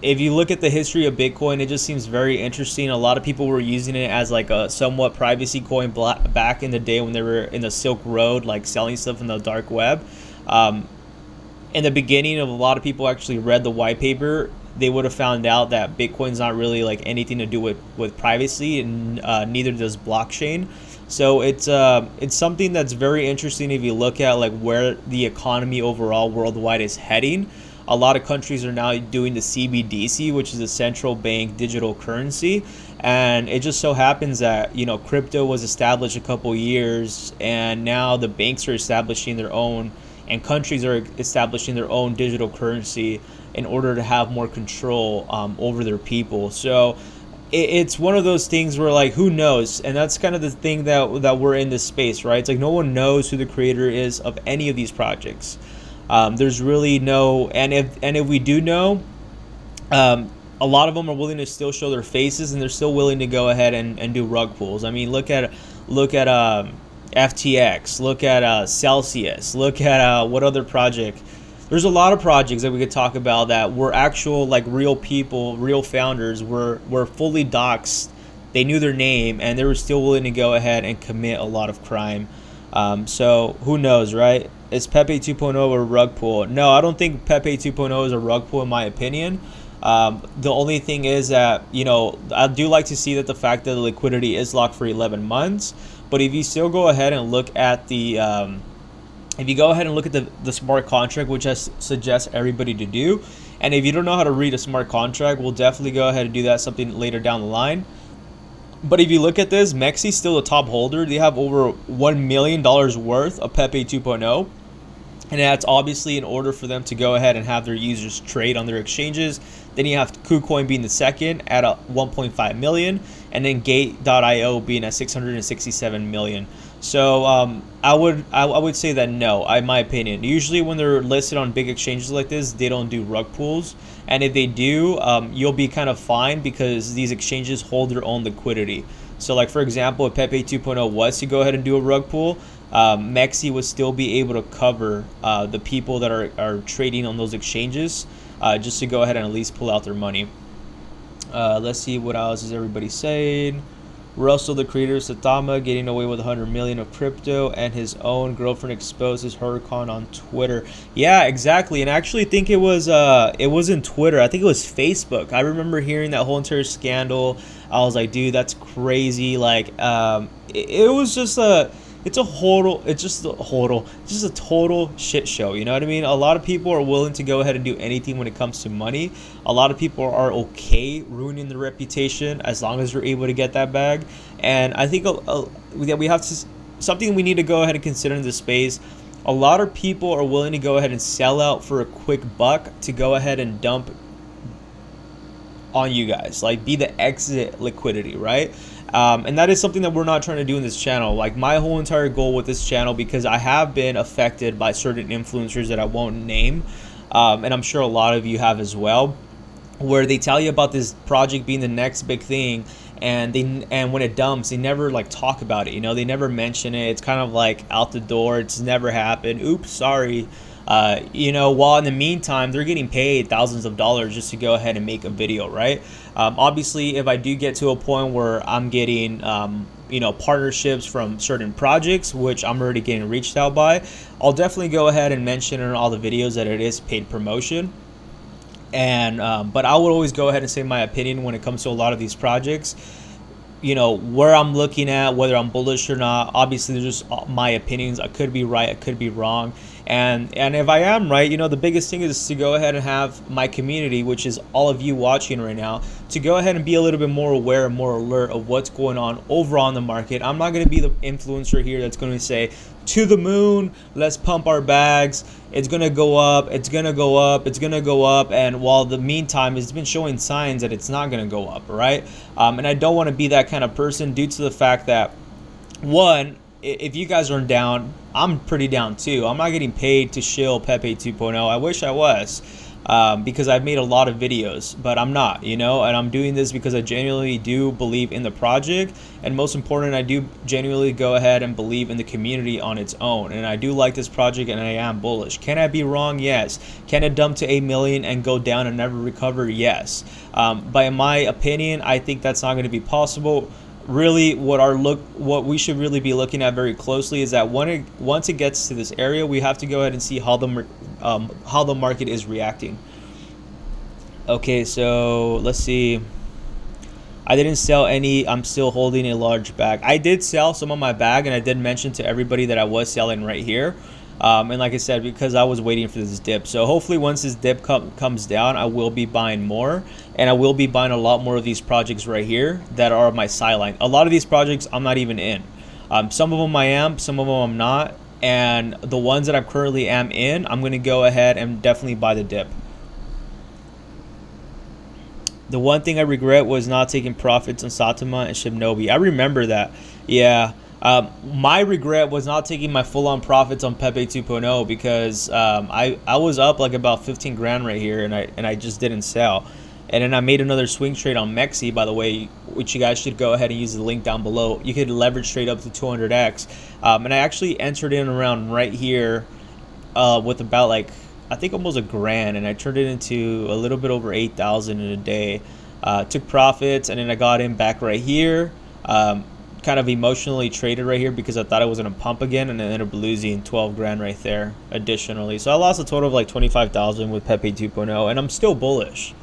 If you look at the history of Bitcoin, it just seems very interesting. A lot of people were using it as like a somewhat privacy coin back in the day when they were in the Silk Road, like selling stuff in the dark web. In the beginning, of a lot of people actually read the white paper, they would have found out that Bitcoin's not really like anything to do with privacy, and neither does blockchain. So it's something that's very interesting if you look at like where the economy overall worldwide is heading. A lot of countries are now doing the CBDC, which is a central bank digital currency. And it just so happens that, crypto was established a couple years, and now the banks are establishing their own, and countries are establishing their own digital currency in order to have more control over their people. So it's one of those things where, like, who knows? And that's kind of the thing that we're in this space, right? It's like no one knows who the creator is of any of these projects. There's really no, and if we do know, a lot of them are willing to still show their faces, and they're still willing to go ahead and do rug pulls. I mean, look at FTX, look at Celsius, look at what other project. There's a lot of projects that we could talk about that were actual, like, real people, real founders were fully doxxed. They knew their name, and they were still willing to go ahead and commit a lot of crime. So who knows, right? Is Pepe 2.0 a rug pull? No, I don't think Pepe 2.0 is a rug pull in my opinion. The only thing is that, you know, I do like to see that the fact that the liquidity is locked for 11 months. But if you still go ahead and look at the if you go ahead and look at the smart contract, which I suggest everybody to do, and if you don't know how to read a smart contract, we'll definitely go ahead and do that something later down the line. But if you look at this, MEXC is still the top holder. They have over $1 million worth of Pepe 2.0. And that's obviously in order for them to go ahead and have their users trade on their exchanges. Then you have KuCoin being the second at 1.5 million, and then Gate.io being at 667 million. So I would say that no, in my opinion. Usually when they're listed on big exchanges like this, they don't do rug pulls. And if they do, you'll be kind of fine because these exchanges hold their own liquidity. So, like, for example, if Pepe 2.0 was to go ahead and do a rug pull, MEXC would still be able to cover the people that are trading on those exchanges, just to go ahead and at least pull out their money. Let's see, what else is everybody saying? Russell, the creator of Satama, getting away with 100 million of crypto, and his own girlfriend exposes herein on Twitter. Yeah, exactly. And I actually think it wasn't Twitter. I think it was Facebook. I remember hearing that whole entire scandal. I was like, dude, that's crazy. Like, it was just it's just a total shit show. You know what I mean? A lot of people are willing to go ahead and do anything when it comes to money. A lot of people are okay ruining their reputation as long as they're able to get that bag. And I think we have to, something we need to go ahead and consider in this space. A lot of people are willing to go ahead and sell out for a quick buck to go ahead and dump on you guys, like be the exit liquidity, right? And that is something that we're not trying to do in this channel. Like, my whole entire goal with this channel, because I have been affected by certain influencers that I won't name, and I'm sure a lot of you have as well, where they tell you about this project being the next big thing, and when it dumps, they never, like, talk about it. You know, they never mention it. It's kind of like out the door. It's never happened. Oops, sorry. You know, while in the meantime, they're getting paid thousands of dollars just to go ahead and make a video, right? Obviously, if I do get to a point where I'm getting, you know, partnerships from certain projects, which I'm already getting reached out by, I'll definitely go ahead and mention in all the videos that it is paid promotion. And but I would always go ahead and say my opinion when it comes to a lot of these projects. You know, where I'm looking at, whether I'm bullish or not. Obviously, there's just my opinions. I could be right, I could be wrong. And if I am right, you know, the biggest thing is to go ahead and have my community, which is all of you watching right now, to go ahead and be a little bit more aware and more alert of what's going on overall in the market. I'm not going to be the influencer here that's going to say, to the moon, let's pump our bags, it's going to go up, it's going to go up, it's going to go up. And while the meantime, it's been showing signs that it's not going to go up, right? And I don't want to be that kind of person due to the fact that, one, if you guys are down, I'm pretty down too. I'm not getting paid to shill Pepe 2.0. I wish I was, because I've made a lot of videos, but I'm not, you know, and I'm doing this because I genuinely do believe in the project. And most important, I do genuinely go ahead and believe in the community on its own. And I do like this project, and I am bullish. Can I be wrong? Yes. Can it dump to 8 million and go down and never recover? Yes. But in my opinion, I think that's not going to be possible. Really, what we should really be looking at very closely is that once it gets to this area, we have to go ahead and see how the market is reacting. Okay, so let's see. I didn't sell any. I'm still holding a large bag. I did sell some of my bag, and I did mention to everybody that I was selling right here. And like I said, because I was waiting for this dip. So hopefully once this dip comes down, I will be buying more. And I will be buying a lot more of these projects right here that are my sideline. A lot of these projects I'm not even in. Some of them I am, some of them I'm not. And the ones that I currently am in, I'm going to go ahead and definitely buy the dip. The one thing I regret was not taking profits on Satama and Shibnobi. I remember that. Yeah. My regret was not taking my full-on profits on Pepe 2.0 because I was up like about 15 grand right here, and I just didn't sell. And then I made another swing trade on MEXC, by the way, which you guys should go ahead and use the link down below. You could leverage trade up to 200x. And I actually entered in around right here with about like, I think almost a grand, and I turned it into a little bit over 8,000 in a day. Took profits, and then I got in back right here. Kind of emotionally traded right here because I thought I was gonna pump again, and then ended up losing 12 grand right there additionally. So I lost a total of like 25,000 with Pepe 2.0, and I'm still bullish.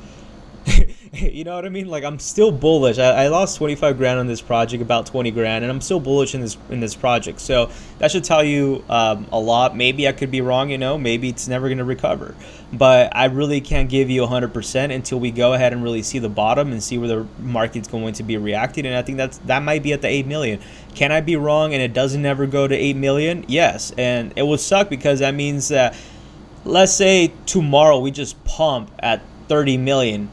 You know what I mean? Like, I'm still bullish. I lost 25 grand on this project, about 20 grand, and I'm still bullish in this project. So that should tell you a lot. Maybe I could be wrong, you know, maybe it's never going to recover, but I really can't give you 100% until we go ahead and really see the bottom and see where the market's going to be reacting. And I think that might be at the 8 million. Can I be wrong and it doesn't ever go to 8 million? Yes. And it would suck because that means that, let's say tomorrow we just pump at 30 million.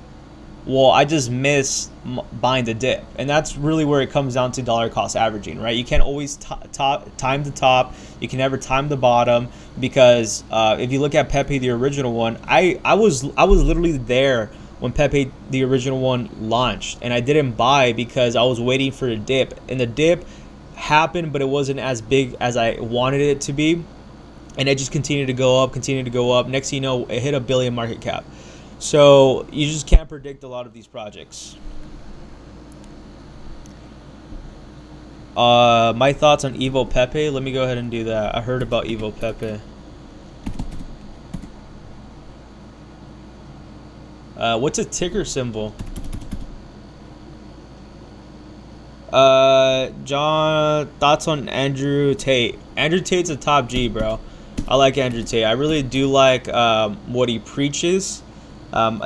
Well, I just missed buying the dip, and that's really where it comes down to dollar cost averaging, right? You can't always time the top. You can never time the bottom, because if you look at Pepe, the original one, I was literally there when Pepe, the original one, launched, and I didn't buy because I was waiting for a dip, and the dip happened, but it wasn't as big as I wanted it to be, and it just continued to go up, Next thing you know, it hit $1 billion market cap. So you just can't predict a lot of these projects. My thoughts on Evo Pepe. Let me go ahead and do that. I heard about Evo Pepe. What's a ticker symbol? John, thoughts on Andrew Tate? Andrew Tate's a top G, bro. I like Andrew Tate. I really do like what he preaches.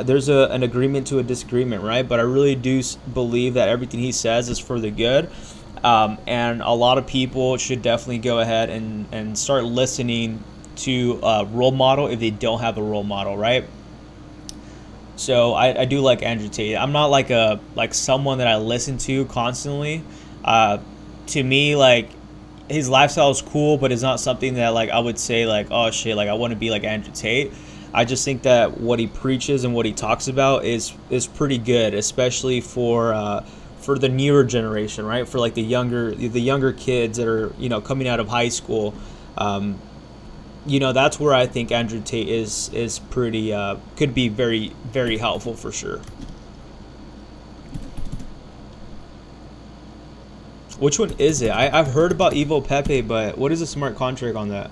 There's an agreement to a disagreement, right? But I really do believe that everything he says is for the good. And a lot of people should definitely go ahead and start listening to a role model if they don't have a role model, right? So I do like Andrew Tate. I'm not like someone that I listen to constantly. To me, like, his lifestyle is cool, but it's not something that like I would say like, oh shit, like I want to be like Andrew Tate. I just think that what he preaches and what he talks about is pretty good, especially for the newer generation, right? For like the younger kids that are, you know, coming out of high school. You know, that's where I think Andrew Tate is pretty could be very, very helpful for sure. Which one is it? I've heard about Evo Pepe, but what is a smart contract on that?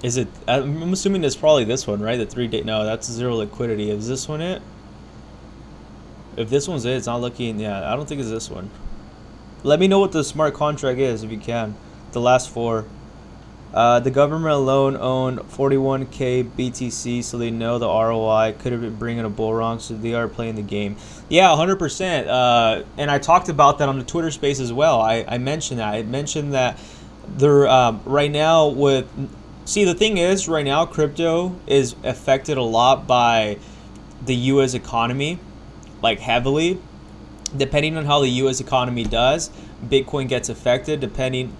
Is it? I'm assuming it's probably this one, right? The 3-day. No, that's zero liquidity. Is this one it? If this one's it, it's not looking. Yeah, I don't think it's this one. Let me know what the smart contract is if you can. The last four. The government alone owned 41k BTC, so they know the ROI. Could have been bringing a bull wrong, so they are playing the game. Yeah, 100%. And I talked about that on the Twitter space as well. I mentioned that. I mentioned that they're right now with. See, the thing is, right now, crypto is affected a lot by the U.S. economy, like heavily. Depending on how the U.S. economy does, Bitcoin gets affected,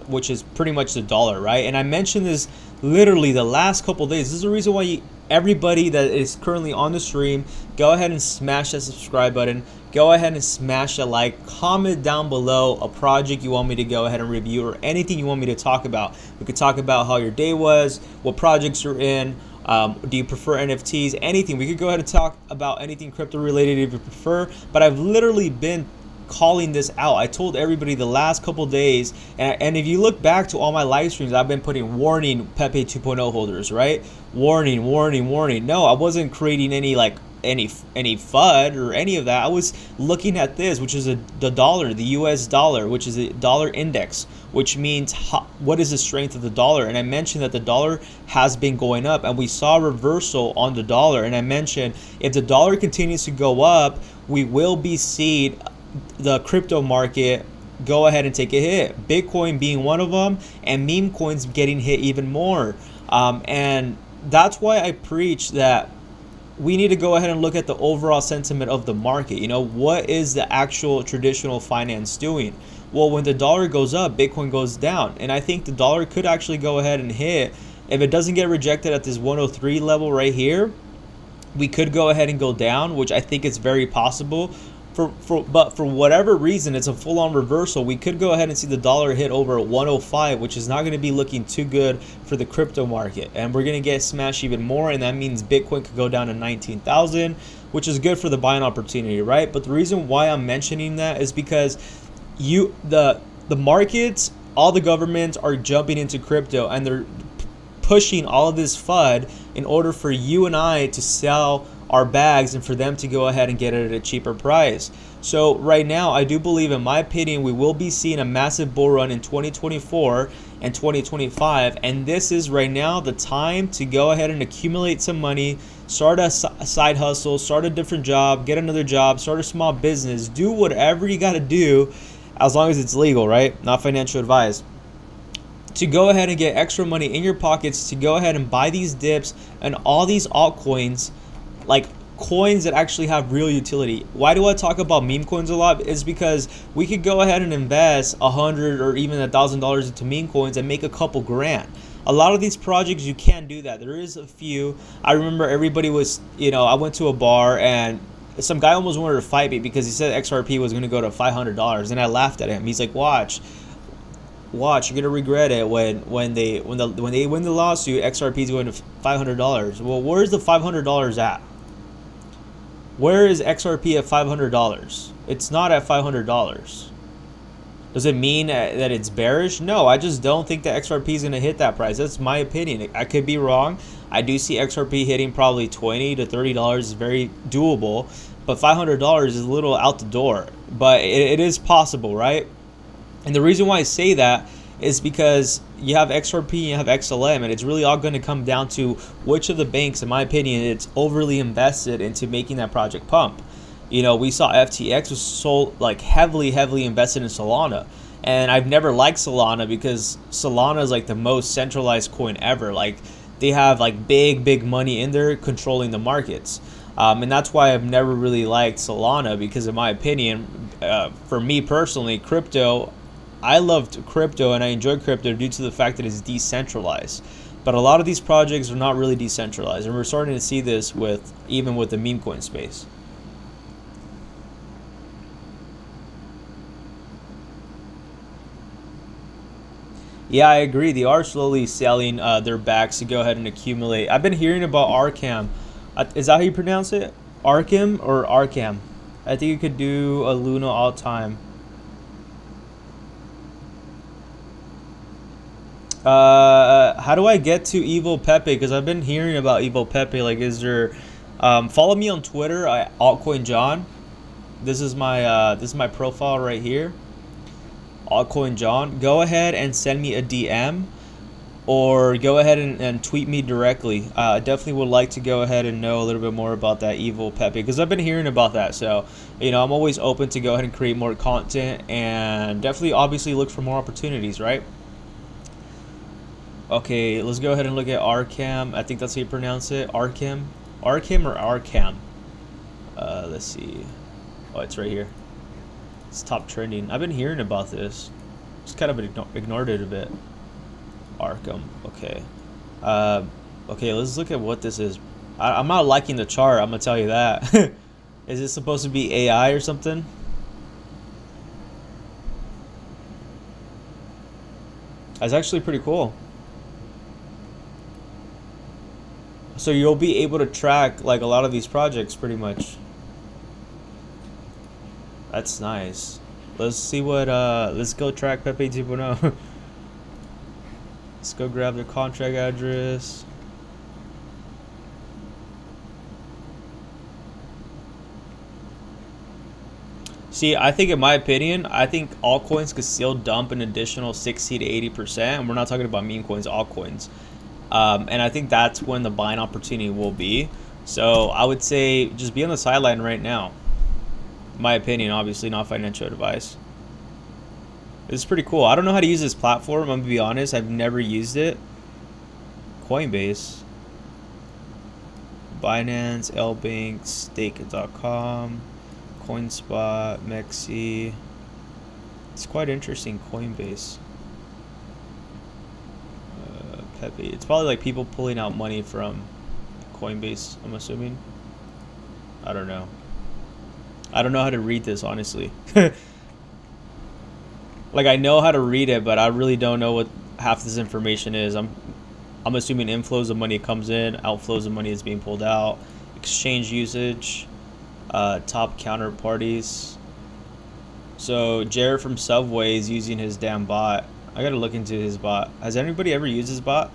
which is pretty much the dollar, right? And I mentioned this literally the last couple of days. This is the reason why everybody that is currently on the stream, go ahead and smash that subscribe button. Go ahead and smash a like. Comment down below a project you want me to go ahead and review or anything you want me to talk about. We could talk about how your day was, what projects you're in. Do you prefer NFTs? Anything. We could go ahead and talk about anything crypto related if you prefer. But I've literally been calling this out. I told everybody the last couple days, and if you look back to all my live streams, I've been putting warning Pepe 2.0 holders, right? Warning, warning, warning. No, I wasn't creating any FUD or any of that. I was looking at this, which is the dollar, the US dollar, which is a dollar index, which means what is the strength of the dollar. And I mentioned that the dollar has been going up, and we saw a reversal on the dollar. And I mentioned if the dollar continues to go up, we will be seeing the crypto market go ahead and take a hit. Bitcoin being one of them, and meme coins getting hit even more. And that's why I preach that we need to go ahead and look at the overall sentiment of the market. You know, what is the actual traditional finance doing? Well, when the dollar goes up, Bitcoin goes down. And I think the dollar could actually go ahead and hit, if it doesn't get rejected at this 103 level right here, we could go ahead and go down, which I think is very possible. But for whatever reason, it's a full-on reversal. We could go ahead and see the dollar hit over 105, which is not going to be looking too good for the crypto market. And we're going to get smashed even more, and that means Bitcoin could go down to 19,000, which is good for the buying opportunity, right? But the reason why I'm mentioning that is because the markets, all the governments are jumping into crypto, and they're pushing all of this FUD in order for you and I to sell our bags and for them to go ahead and get it at a cheaper price. So right now, I do believe, in my opinion, we will be seeing a massive bull run in 2024 and 2025, and this is right now the time to go ahead and accumulate some money, start a side hustle, start a different job, get another job, start a small business, do whatever you got to do, as long as it's legal, right? Not financial advice, to go ahead and get extra money in your pockets to go ahead and buy these dips and all these altcoins, like coins that actually have real utility. Why do I talk about meme coins a lot? Is because we could go ahead and invest $100 or even $1,000 into meme coins and make a couple grand. A lot of these projects, you can't do that. There is a few. I remember everybody was, I went to a bar and some guy almost wanted to fight me because he said XRP was going to go to $500, and I laughed at him. He's like, watch, you're gonna regret it when they win the lawsuit. XRP is going to $500. Well, where's the $500 at? Where is XRP at $500? It's not at $500. Does it mean that it's bearish? No, I just don't think that XRP is going to hit that price. That's my opinion. I could be wrong. I do see XRP hitting probably $20 to $30 is very doable, but $500 is a little out the door. But it is possible, right? And the reason why I say that is because you have XRP and you have XLM, and it's really all going to come down to which of the banks, in my opinion, it's overly invested into making that project pump. We saw FTX was sold, like heavily invested in Solana, and I've never liked Solana because Solana is like the most centralized coin ever. Like they have like big money in there controlling the markets, and that's why I've never really liked Solana, because in my opinion, for me personally, I loved crypto and I enjoy crypto due to the fact that it's decentralized. But a lot of these projects are not really decentralized, and we're starting to see this even with the meme coin space. Yeah, I agree. They are slowly selling their backs to go ahead and accumulate. I've been hearing about Arkham. Is that how you pronounce it? Arkham or Arkham? I think you could do a Luna all time. How do I get to Evil Pepe? Because I've been hearing about Evil Pepe. Like, is there? Follow me on Twitter at ALTCOIN John. This is my profile right here. ALTCOIN John. Go ahead and send me a DM, or go ahead and tweet me directly. I definitely would like to go ahead and know a little bit more about that Evil Pepe, because I've been hearing about that. So, I'm always open to go ahead and create more content, and definitely, obviously, look for more opportunities, right? Okay, let's go ahead and look at Arkham. I think that's how you pronounce it. Arkham or Arkham. Let's see. Oh, it's right here. It's top trending. I've been hearing about this. Just kind of ignored it a bit. Arkham. Okay. Okay, let's look at what this is. I'm not liking the chart, I'm gonna tell you that. Is this supposed to be AI or something? That's actually pretty cool. So you'll be able to track like a lot of these projects pretty much. That's nice. Let's see what let's go track Pepe 2.0. Let's go grab their contract address. See, I think, in my opinion, I think altcoins could still dump an additional 60 to 80%, and we're not talking about meme coins, altcoins. And I think that's when the buying opportunity will be. So I would say just be on the sideline right now. My opinion, obviously not financial advice. It's pretty cool. I don't know how to use this platform. I'm gonna be honest. I've never used it. Coinbase. Binance, LBank, stake.com, CoinSpot, MEXC. It's quite interesting. Coinbase, Pepe. It's probably like people pulling out money from Coinbase, I'm assuming. I don't know. I don't know how to read this, honestly. Like, I know how to read it, but I really don't know what half this information is. I'm assuming inflows of money comes in, outflows of money is being pulled out, exchange usage, top counterparties. So Jared from Subway is using his damn bot. I gotta look into his bot. Has anybody ever used his bot?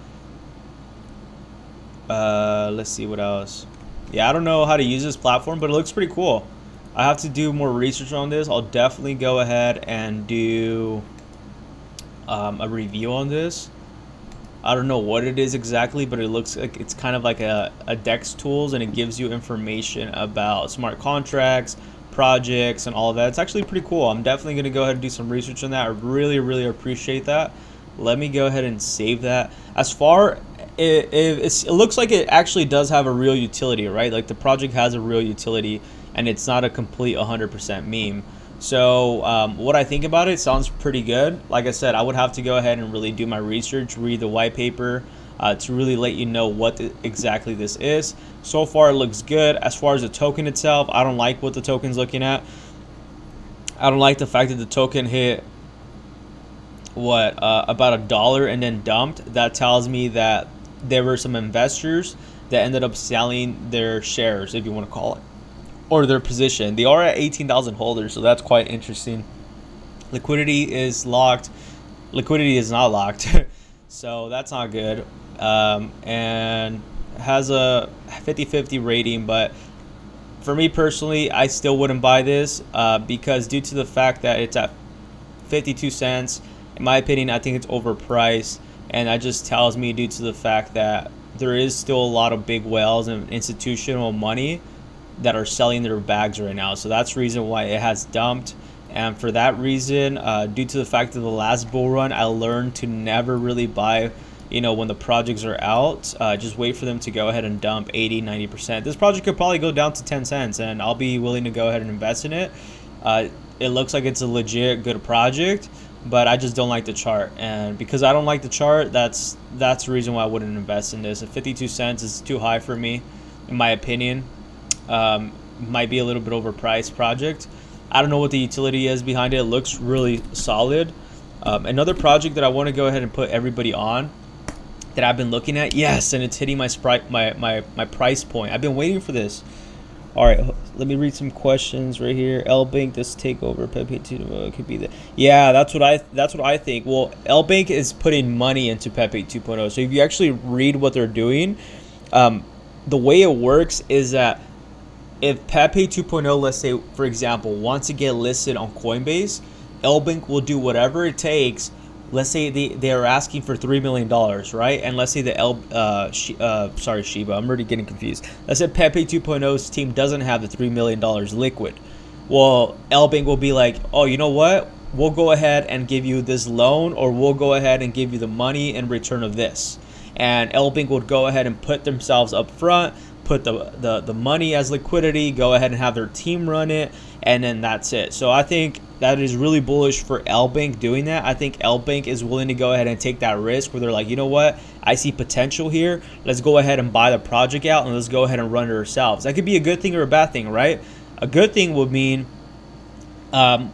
Let's see what else. Yeah, I don't know how to use this platform, but it looks pretty cool. I have to do more research on this. I'll definitely go ahead and do a review on this. I don't know what it is exactly, but it looks like it's kind of like a DEX tools, and it gives you information about smart contracts, projects, and all of that. It's actually pretty cool. I'm definitely going to go ahead and do some research on that. I really appreciate that. Let me go ahead and save that. As far it looks like it actually does have a real utility, right? Like the project has a real utility, and it's not a complete 100% meme. So what I think about it sounds pretty good. Like I said, I would have to go ahead and really do my research, read the white paper to really let you know what exactly this is. So far it looks good. As far as the token itself, I don't like what the token's looking at. I don't like the fact that the token hit about $1 and then dumped. That tells me that there were some investors that ended up selling their shares, if you want to call it, or their position. They are at 18,000 holders, so that's quite interesting. Liquidity is locked. Liquidity is not locked, so that's not good. And has a 50-50 rating, but for me personally, I still wouldn't buy this because due to the fact that it's at 52 cents, in my opinion, I think it's overpriced, and that just tells me due to the fact that there is still a lot of big whales and institutional money that are selling their bags right now. So that's the reason why it has dumped. And for that reason, due to the fact of the last bull run, I learned to never really buy, when the projects are out. Just wait for them to go ahead and dump 80-90%. This project could probably go down to 10 cents, and I'll be willing to go ahead and invest in it. It looks like it's a legit good project, but I just don't like the chart. And because I don't like the chart, that's the reason why I wouldn't invest in this. At 52 cents is too high for me, in my opinion. Might be a little bit overpriced project. I don't know what the utility is behind it. It looks really solid. Another project that I want to go ahead and put everybody on that I've been looking at, yes, and it's hitting my price point. I've been waiting for this. All right, let me read some questions right here. LBank, this takeover, PEPE2.0 could be the. Yeah, that's what I think. Well, LBank is putting money into PEPE2.0. So if you actually read what they're doing, the way it works is that if Pepe 2.0, let's say, for example, wants to get listed on Coinbase, LBank will do whatever it takes. Let's say they are asking for $3 million, right? And let's say the Shiba, I'm already getting confused. Let's say Pepe 2.0's team doesn't have the $3 million liquid. Well, LBank will be like, oh, you know what? We'll go ahead and give you this loan, or we'll go ahead and give you the money in return of this. And LBank would go ahead and put themselves up front, put the money as liquidity, go ahead and have their team run it, and then that's it. So I think that is really bullish for LBank doing that. I think LBank is willing to go ahead and take that risk where they're like, you know what, I see potential here. Let's go ahead and buy the project out, and let's go ahead and run it ourselves. That could be a good thing or a bad thing, right? A good thing would mean, the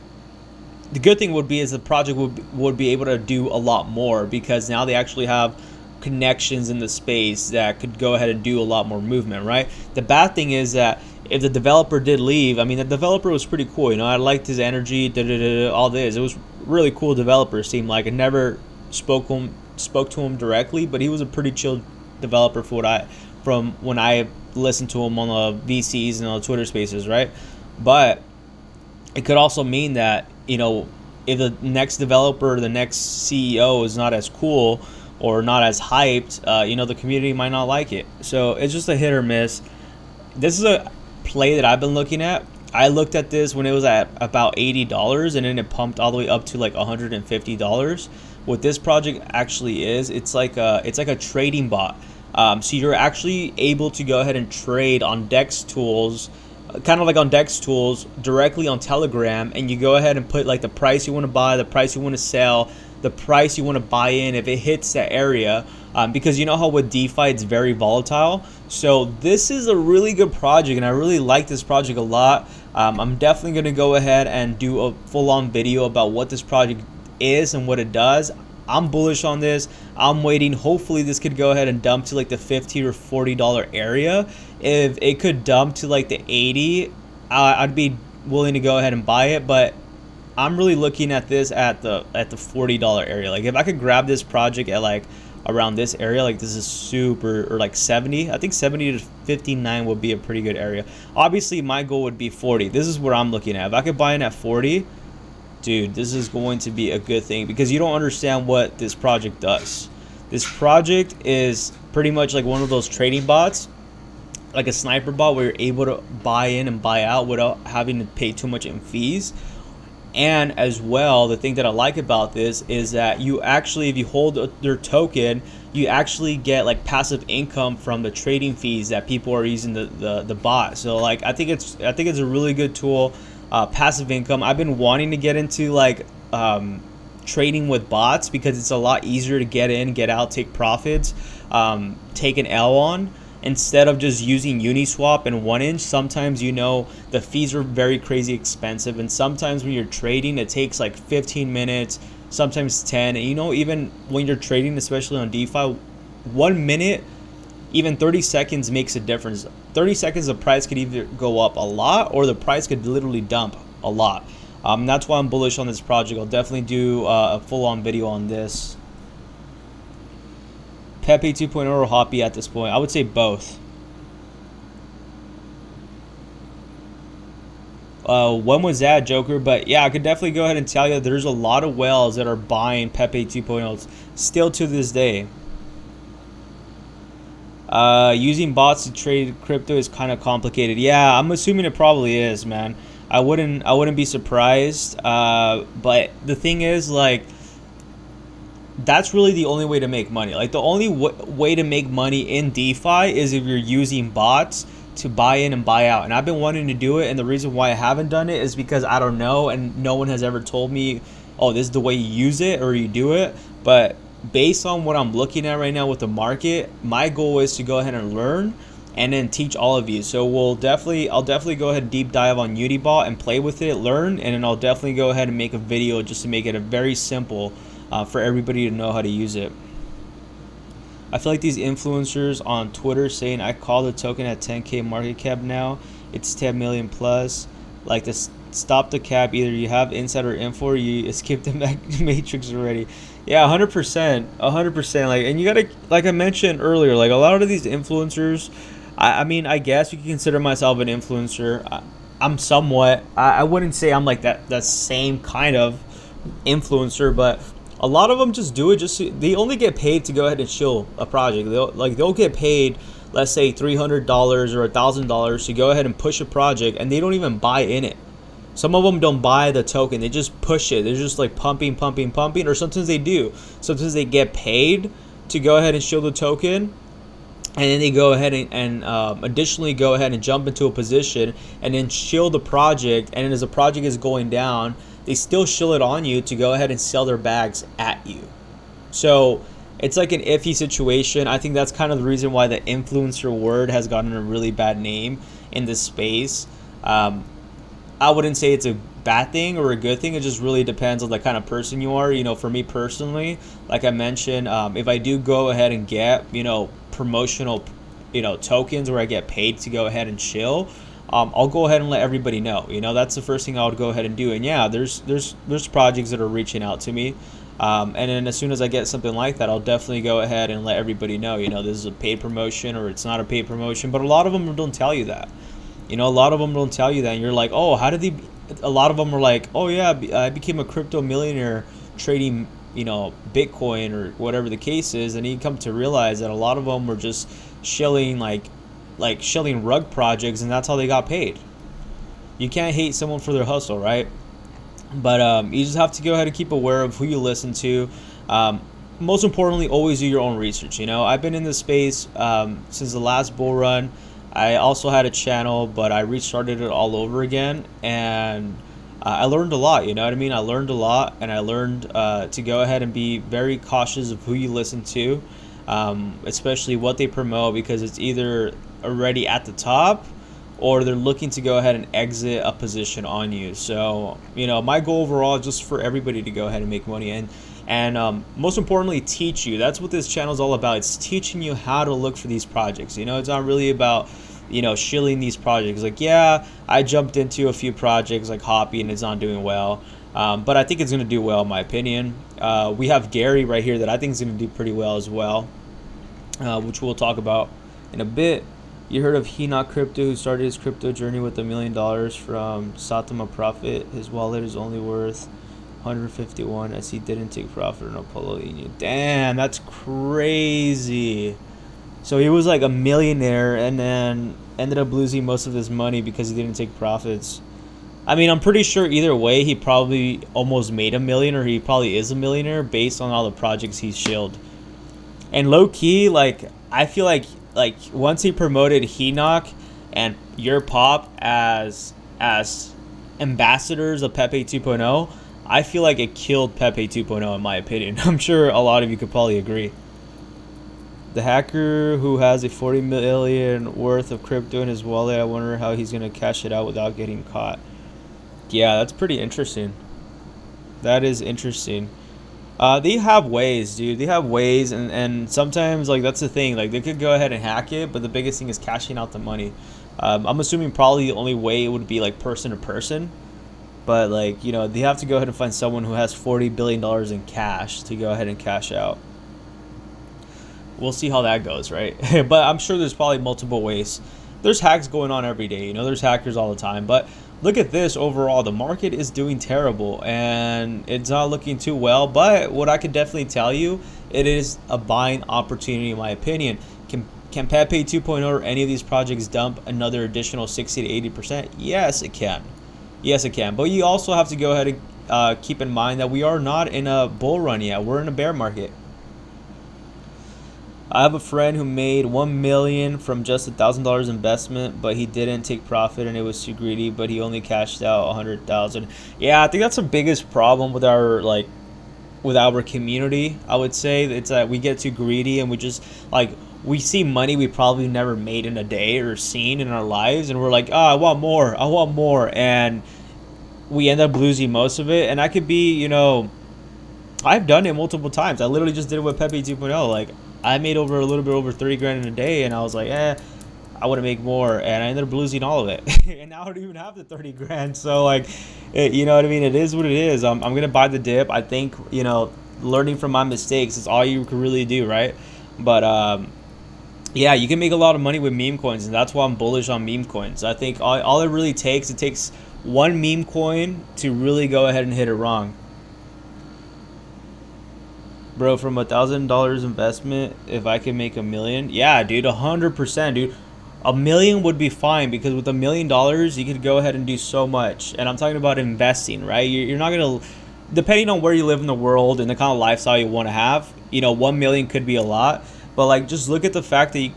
good thing would be is the project would be able to do a lot more, because now they actually have connections in the space that could go ahead and do a lot more movement, right? The bad thing is that if the developer did leave, I mean, the developer was pretty cool. I liked his energy, all this. It was really cool developer, seemed like. I never spoke to him directly, but he was a pretty chill developer from when I listened to him on the VCs and on the Twitter spaces, right? But it could also mean that, if the next developer, the next CEO is not as cool or not as hyped, the community might not like it. So it's just a hit or miss. This is a play that I've been looking at. I looked at this when it was at about $80, and then it pumped all the way up to like $150. What this project actually is, it's like a trading bot. So you're actually able to go ahead and trade on Dex tools, kind of like on Dex tools, directly on Telegram, and you go ahead and put like the price you want to buy, the price you want to sell, the price you want to buy in if it hits that area, because you know how with DeFi it's very volatile. So this is a really good project, and I really like this project a lot. I'm definitely going to go ahead and do a full-on video about what this project is and what it does. I'm bullish on this. I'm waiting. Hopefully this could go ahead and dump to like the $50 or $40 area. If it could dump to like the 80, I'd be willing to go ahead and buy it. But I'm really looking at this at the $40 area. Like if I could grab this project at like around this area, like this is super, or like 70. I think 70 to 59 would be a pretty good area. Obviously my goal would be 40. This is what I'm looking at. If I could buy in at 40, dude, this is going to be a good thing, because you don't understand what this project does. This project is pretty much like one of those trading bots, like a sniper bot, where you're able to buy in and buy out without having to pay too much in fees. And as well, the thing that I like about this is that you actually, if you hold their token, you actually get like passive income from the trading fees that people are using the bot. So like I think it's a really good tool. Passive income. I've been wanting to get into like trading with bots, because it's a lot easier to get in, get out, take profits, take an L on, instead of just using Uniswap and 1inch. Sometimes, you know, the fees are very crazy expensive, and sometimes when you're trading it takes like 15 minutes, sometimes 10, and you know, even when you're trading, especially on DeFi, 1 minute, even 30 seconds makes a difference. 30 seconds the price could either go up a lot, or the price could literally dump a lot. That's why I'm bullish on this project. I'll definitely do a full-on video on this. Pepe 2.0 or Hoppy at this point? I would say both. When was that, Joker? But yeah, I could definitely go ahead and tell you there's a lot of whales that are buying Pepe 2.0 still to this day. Using bots to trade crypto is kind of complicated. Yeah, I'm assuming it probably is, man. I wouldn't be surprised. But the thing is, like, that's really the only way to make money. Like, the only way to make money in DeFi is if you're using bots to buy in and buy out. And I've been wanting to do it, and the reason why I haven't done it is because I don't know, and no one has ever told me, oh, this is the way you use it or you do it. But based on what I'm looking at right now with the market, my goal is to go ahead and learn and then teach all of you. So I'll definitely go ahead and deep dive on Unibot and play with it, learn, and then I'll definitely go ahead and make a video just to make it a very simple for everybody to know how to use it. I feel like these influencers on Twitter saying I call the token at 10K market cap now, it's 10 million plus. Like, this, stop the cap. Either you have insider info or you escaped the matrix already. Yeah, 100%. Like, and you gotta, like I mentioned earlier, like a lot of these influencers, I mean, I guess you can consider myself an influencer. I'm somewhat. I wouldn't say I'm like that same kind of influencer, but a lot of them just do it they only get paid to go ahead and shill a project. They'll get paid, let's say $300 or $1,000 to go ahead and push a project, and they don't even buy in it. Some of them don't buy the token, they just push it. They're just like pumping, or sometimes they do. Sometimes they get paid to go ahead and shill the token, and then they go ahead and additionally go ahead and jump into a position and then shill the project, and then as the project is going down, they still shill it on you to go ahead and sell their bags at you. So it's like an iffy situation. I think that's kind of the reason why the influencer word has gotten a really bad name in this space. I wouldn't say it's a bad thing or a good thing. It just really depends on the kind of person you are. You know, for me personally, like I mentioned, if I do go ahead and get, you know, promotional, you know, tokens where I get paid to go ahead and chill, I'll go ahead and let everybody know. You know, that's the first thing I would go ahead and do. And yeah, there's projects that are reaching out to me, and then as soon as I get something like that, I'll definitely go ahead and let everybody know, you know, this is a paid promotion or it's not a paid promotion. But a lot of them don't tell you that. You know, a lot of them don't tell you that, and you're like, oh, how did they? A lot of them are like, oh yeah, I became a crypto millionaire trading, you know, Bitcoin or whatever the case is, and you come to realize that a lot of them were just shilling like shilling rug projects, and that's how they got paid. You can't hate someone for their hustle, right? But you just have to go ahead and keep aware of who you listen to. most importantly, always do your own research. I've been in this space since the last bull run. I also had a channel, but I restarted it all over again, and I learned a lot. You know what I mean? I learned a lot, and I learned to go ahead and be very cautious of who you listen to, especially what they promote, because it's either already at the top or they're looking to go ahead and exit a position on you. So, my goal overall is just for everybody to go ahead and make money, and most importantly, teach you. That's what this channel is all about. It's teaching you how to look for these projects. It's not really about shilling these projects. Like, yeah, I jumped into a few projects like Hoppy and it's not doing well, but I think it's going to do well in my opinion. We have Gary right here that I think is going to do pretty well as well, which we'll talk about in a bit. You heard of Enoch Crypto, who started his crypto journey with $1 million from Satama Profit. His wallet is only worth 151 as he didn't take profit on Apollo Union. Damn, that's crazy. So he was like a millionaire and then ended up losing most of his money because he didn't take profits. I mean, I'm pretty sure either way he probably almost made $1 million, or he probably is a millionaire based on all the projects he's shilled. And low key, like, I feel like once he promoted Enoch and your Pop as ambassadors of Pepe 2.0, I feel like it killed Pepe 2.0 in my opinion. I'm sure a lot of you could probably agree. The hacker who has a 40 million worth of crypto in his wallet, I wonder how he's going to cash it out without getting caught. Yeah, that's pretty interesting. That is interesting. They have ways, dude. They have ways, and sometimes, like, that's the thing. Like, they could go ahead and hack it, but the biggest thing is cashing out the money. I'm assuming probably the only way it would be, like, person to person. But, like, they have to go ahead and find someone who has $40 billion in cash to go ahead and cash out. We'll see how that goes, right? But I'm sure there's probably multiple ways. There's hacks going on every day. There's hackers all the time. But look at this overall. The market is doing terrible, and it's not looking too well. But what I can definitely tell you, it is a buying opportunity in my opinion. Can Pepe 2.0 or any of these projects dump another additional 60 to 80%? Yes, it can. Yes, it can. But you also have to go ahead and keep in mind that we are not in a bull run yet. We're in a bear market. I have a friend who made $1 million from just $1,000 investment, but he didn't take profit and it was too greedy, but he only cashed out $100,000. Yeah, I think that's the biggest problem with our community. I would say it's that we get too greedy and we just we see money we probably never made in a day or seen in our lives, and we're like, I want more, and we end up losing most of it. And I could be, I've done it multiple times. I literally just did it with Pepe 2.0. Like, I made a little bit over 30 grand in a day, and I was like, I want to make more, and I ended up losing all of it. And now I don't even have the 30 grand. So you know what I mean? It is what it is. I'm gonna buy the dip. I think learning from my mistakes is all you can really do, right? But yeah, you can make a lot of money with meme coins, and that's why I'm bullish on meme coins. I think all it really takes, one meme coin to really go ahead and hit it wrong. Bro, from $1,000 investment, if I can make $1 million, yeah, dude, 100%, dude. $1 million would be fine, because with $1 million, you could go ahead and do so much. And I'm talking about investing, right? You're not gonna, depending on where you live in the world and the kind of lifestyle you want to have, $1 million could be a lot. But just look at the fact that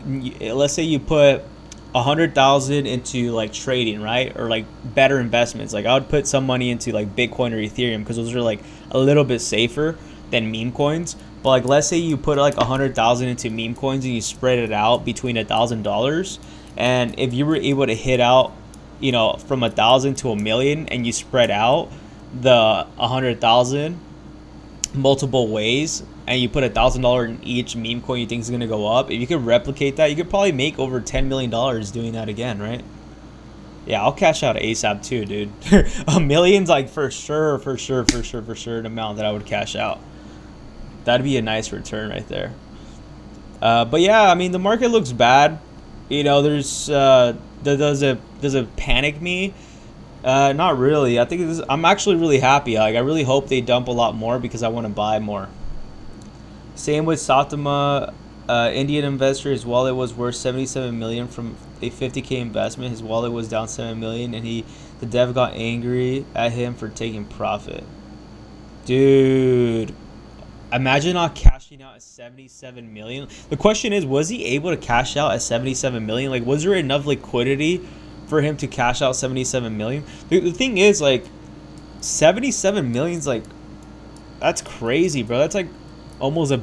let's say you put 100,000 into trading, right? Or better investments. I would put some money into Bitcoin or Ethereum, because those are a little bit safer than meme coins. But let's say you put 100,000 into meme coins and you spread it out between $1,000, and if you were able to hit out from 1,000 to 1 million, and you spread out the 100,000 multiple ways, and you put $1,000 in each meme coin you think is going to go up, if you could replicate that, you could probably make over $10 million doing that again, right? Yeah, I'll cash out ASAP too, dude. $1 million's for sure an amount that I would cash out. That'd be a nice return right there. But yeah, I mean, the market looks bad. Does it panic me? Not really. I think I'm actually really happy. I really hope they dump a lot more, because I want to buy more. Same with Satama, Indian investor. His wallet was worth 77 million from a 50K investment. His wallet was down 7 million, and the dev got angry at him for taking profit. Dude, imagine not cashing cashing out at 77 million. The question is, was he able to cash out at 77 million? Like, was there enough liquidity for him to cash out 77 million? The thing is, like, 77 million's like, that's crazy, bro. That's like almost a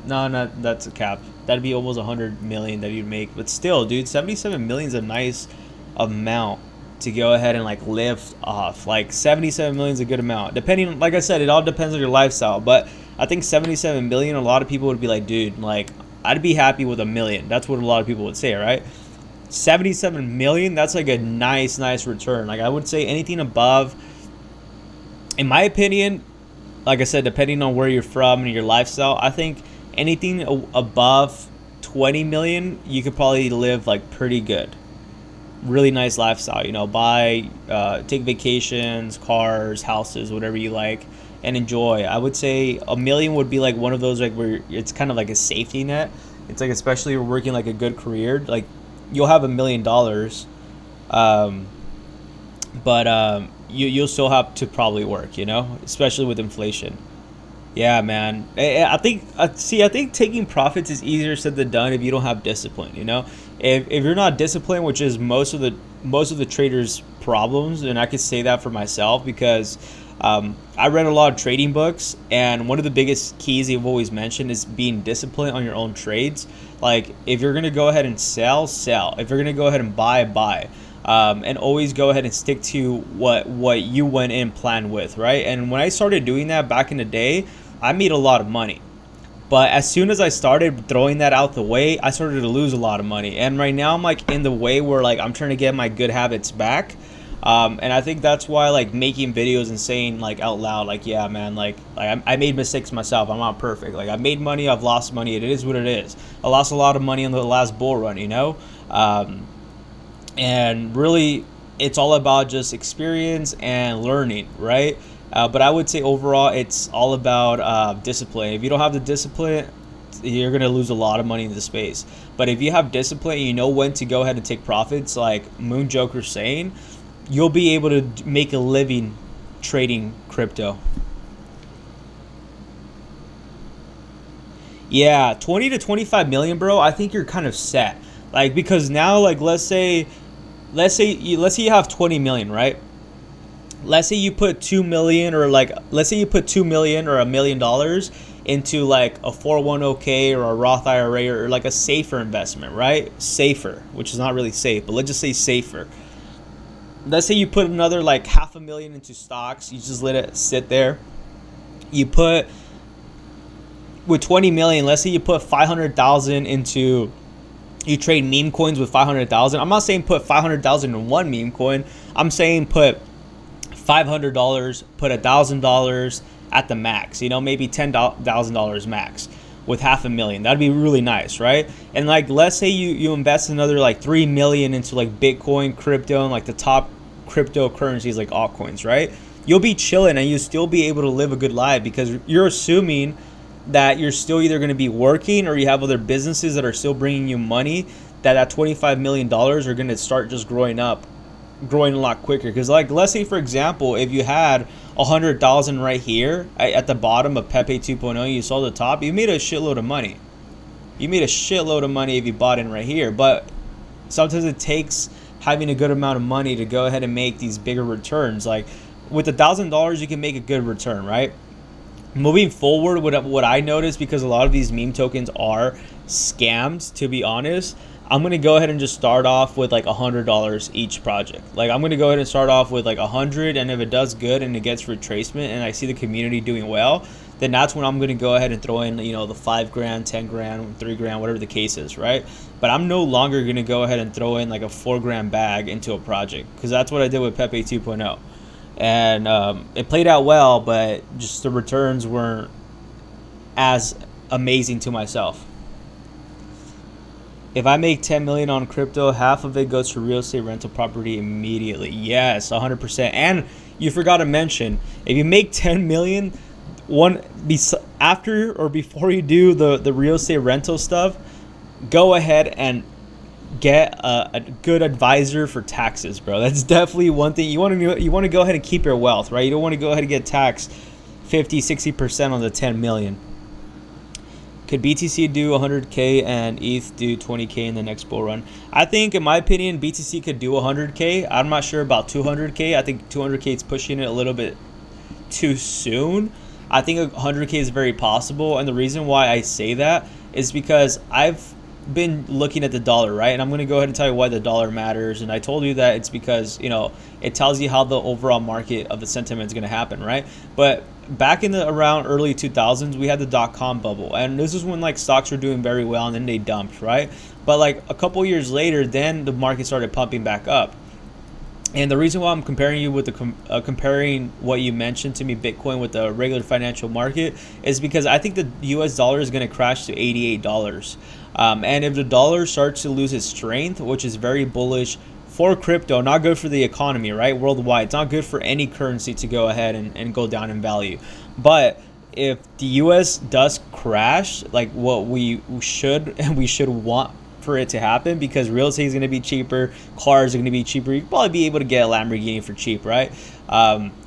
no, that's a cap. That'd be almost 100 million that you'd make. But still, dude, 77 million is a nice amount to go ahead and like live off. Like 77 million is a good amount, depending, like I said, it all depends on your lifestyle. But I think 77 million, a lot of people would be like, dude, like I'd be happy with $1 million. That's what a lot of people would say, right? 77 million, that's like a nice return. Like I would say anything above, in my opinion, like I said, depending on where you're from and your lifestyle, I think anything above 20 million, you could probably live like pretty good. Really nice lifestyle, you know, buy, take vacations, cars, houses, whatever you like, and enjoy. I would say $1 million would be like one of those like where it's kind of like a safety net. It's like, especially if you're working like a good career, like you'll have $1 million, but you'll still have to probably work, you know, especially with inflation. Yeah, man. I think taking profits is easier said than done if you don't have discipline, you know. If you're not disciplined, which is most of the traders' problems, and I could say that for myself because I read a lot of trading books, and one of the biggest keys they've always mentioned is being disciplined on your own trades. Like if you're gonna go ahead and sell. If you're gonna go ahead and buy. And always go ahead and stick to what you went in planned with, right? And when I started doing that back in the day, I made a lot of money. But as soon as I started throwing that out the way, I started to lose a lot of money. And right now I'm like in the way where like I'm trying to get my good habits back. And I think that's why like making videos and saying like out loud, like, yeah, man, like I made mistakes myself. I'm not perfect. Like I made money, I've lost money. It is what it is. I lost a lot of money in the last bull run, you know? And really, it's all about just experience and learning, right? But I would say overall, it's all about discipline. If you don't have the discipline, you're going to lose a lot of money in the space. But if you have discipline and you know when to go ahead and take profits, like Moon Joker's saying, you'll be able to make a living trading crypto. Yeah, 20 to 25 million, bro. I think you're kind of set. Like, because now, like, let's say you have 20 million, right? Let's say you put 2 million, or like, let's say you put 2 million or $1 million into like a 401k or a Roth IRA or like a safer investment, right? Safer, which is not really safe, but let's just say safer. Let's say you put another like $500,000 into stocks. You just let it sit there. You put, with 20 million, let's say you put 500,000 into, you trade meme coins with 500,000. I'm not saying put 500,000 in one meme coin. I'm saying put $500, put $1,000 at the max. You know, maybe $10,000 max with $500,000. That'd be really nice, right? And like, let's say you invest another like 3 million into like Bitcoin, crypto, and like the top cryptocurrencies like altcoins, right? You'll be chilling and you still be able to live a good life because you're assuming that you're still either going to be working or you have other businesses that are still bringing you money, that $25 million are going to start just growing a lot quicker. Because like, let's say for example, if you had 100,000 right here at the bottom of Pepe 2.0, you saw the top, you made a shitload of money. You made a shitload of money if you bought in right here. But sometimes it takes having a good amount of money to go ahead and make these bigger returns. Like with $1,000, you can make a good return, right? Moving forward, what I noticed, because a lot of these meme tokens are scams, to be honest, I'm going to go ahead and just start off with like $100 each project. Like I'm going to go ahead and start off with like 100, and if it does good and it gets retracement and I see the community doing well, then that's when I'm going to go ahead and throw in, you know, the 5 grand, 10 grand, 3 grand, whatever the case is, right? But I'm no longer going to go ahead and throw in like a 4 grand bag into a project, because that's what I did with Pepe 2.0. And it played out well, but just the returns weren't as amazing to myself. If I make 10 million on crypto, half of it goes to real estate rental property immediately. Yes, 100%. And you forgot to mention, if you make 10 million, after or before you do the real estate rental stuff, go ahead and get a good advisor for taxes, bro. That's definitely one thing you want to go ahead and keep your wealth, right? You don't want to go ahead and get taxed 50-60% on the 10 million. Could BTC do 100K and ETH do 20K in the next bull run? I think, in my opinion, BTC could do 100K. I'm not sure about 200K. I think 200K is pushing it a little bit too soon. I think 100K is very possible, and the reason why I say that is because I've been looking at the dollar, right? And I'm going to go ahead and tell you why the dollar matters. And I told you that it's because, you know, it tells you how the overall market of the sentiment is going to happen, right? But back in the around early 2000s, we had the dot-com bubble, and this is when like stocks were doing very well, and then they dumped, right? But like a couple years later, then the market started pumping back up. And the reason why I'm comparing you with the comparing what you mentioned to me, Bitcoin, with the regular financial market, is because I think the US dollar is going to crash to $88. And if the dollar starts to lose its strength, which is very bullish for crypto, not good for the economy, right? Worldwide, it's not good for any currency to go ahead and go down in value. But if the US does crash, like what we should and we should want for it to happen, because real estate is going to be cheaper, cars are going to be cheaper. You'll probably be able to get a Lamborghini for cheap, right?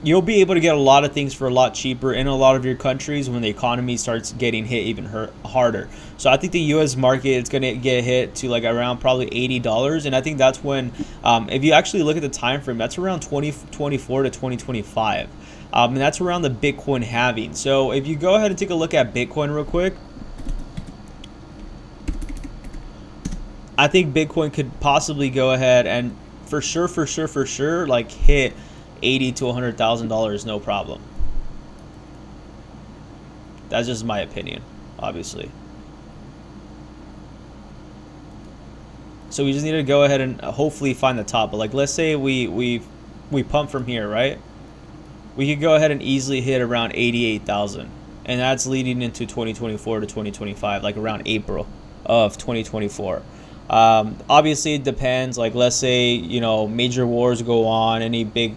You'll be able to get a lot of things for a lot cheaper in a lot of your countries when the economy starts getting hit even harder. So I think the U.S. market is going to get hit to like around probably $80, and I think that's when, if you actually look at the time frame, that's around 2024 to 2025, and that's around the Bitcoin halving. So if you go ahead and take a look at Bitcoin real quick, I think Bitcoin could possibly go ahead and for sure, like hit $80,000 to $100,000, no problem. That's just my opinion, obviously. So we just need to go ahead and hopefully find the top. But like, let's say we pump from here, right? We could go ahead and easily hit around 88,000, and that's leading into 2024 to 2025, like around April of 2024. Obviously it depends, like let's say, you know, major wars go on, any big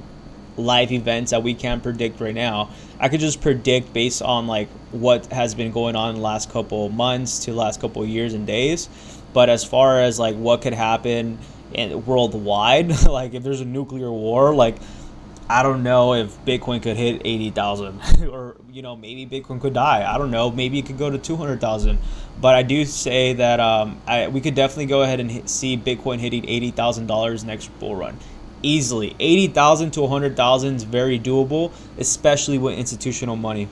life events that we can't predict right now. I could just predict based on like what has been going on in the last couple of months to the last couple of years and days. But as far as like what could happen worldwide, like if there's a nuclear war, like I don't know if Bitcoin could hit 80,000 or, you know, maybe Bitcoin could die. I don't know. Maybe it could go to 200,000. But I do say that we could definitely go ahead and see Bitcoin hitting $80,000 next bull run. Easily. 80,000 to 100,000 is very doable, especially with institutional money.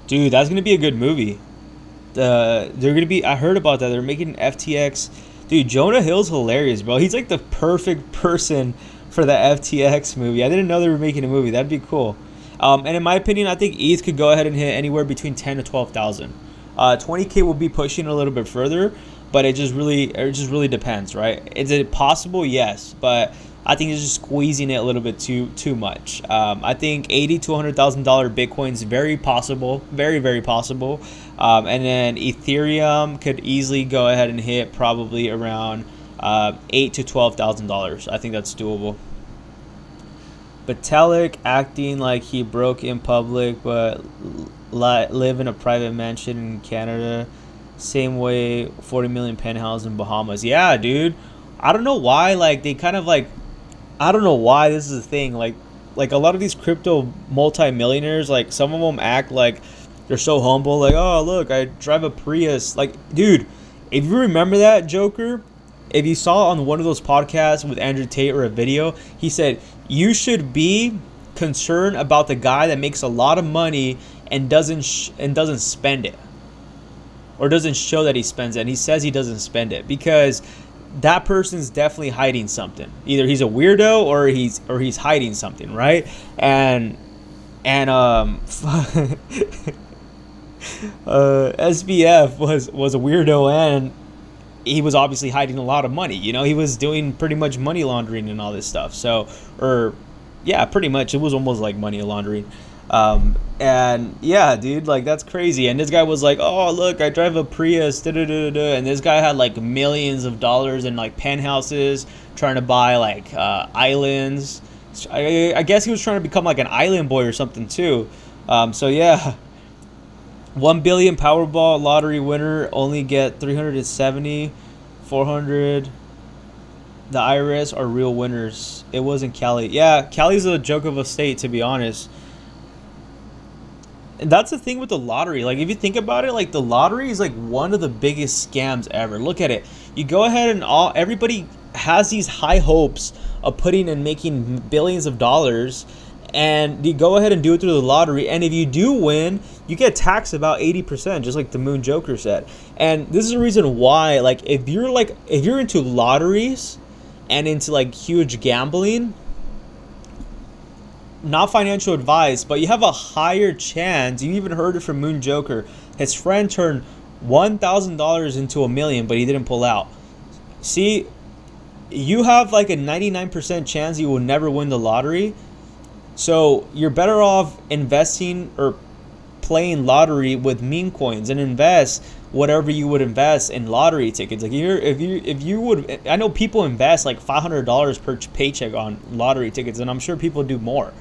Dude, that's going to be a good movie. They're going to be, I heard about that. They're making an FTX. Dude, Jonah Hill's hilarious, bro. He's like the perfect person for the FTX movie. I didn't know they were making a movie. That'd be cool. And in my opinion, I think ETH could go ahead and hit anywhere between 10 to 12,000. 20K will be pushing a little bit further, but it just really depends, right? Is it possible? Yes, but I think it's just squeezing it a little bit too much. I think $80,000 to $100,000 Bitcoin is very possible, very possible. And then Ethereum could easily go ahead and hit probably around $8,000 to $12,000. I think that's doable. Vitalik acting like he broke in public, but live in a private mansion in Canada. Same way, 40 million penthouse in Bahamas. Yeah, dude. I don't know why. Like they kind of like, I don't know why this is a thing. Like a lot of these crypto multi-millionaires, like some of them act like they're so humble. Like, oh look, I drive a Prius. Like, dude, if you remember that, Joker, if you saw on one of those podcasts with Andrew Tate or a video, he said you should be concerned about the guy that makes a lot of money and doesn't spend it, or doesn't show that he spends it. And he says he doesn't spend it because that person's definitely hiding something. Either he's a weirdo or he's hiding something, right? And SBF was a weirdo, and he was obviously hiding a lot of money. You know, he was doing pretty much money laundering and all this stuff. So, or yeah, pretty much it was almost like money laundering. And yeah, dude, like that's crazy. And this guy was like, oh look, I drive a Prius, and this guy had like millions of dollars in like penthouses, trying to buy like islands. I guess he was trying to become like an island boy or something too. So yeah, 1 billion Powerball lottery winner only get 370, 400. The IRS are real winners. It wasn't Cali. Yeah, Cali's a joke of a state, to be honest. And that's the thing with the lottery. Like if you think about it, like the lottery is like one of the biggest scams ever. Look at it. You go ahead and everybody has these high hopes of putting and making billions of dollars, and you go ahead and do it through the lottery, and if you do win, you get taxed about 80%, just like the Moon Joker said. And this is the reason why, like if you're into lotteries and into like huge gambling, not financial advice, but you have a higher chance. You even heard it from Moon Joker. His friend turned $1,000 into $1 million, but he didn't pull out. See, you have like a 99% chance you will never win the lottery. So you're better off investing or playing lottery with meme coins, and invest whatever you would invest in lottery tickets. Like if you would, I know people invest like $500 per paycheck on lottery tickets, and I'm sure people do more.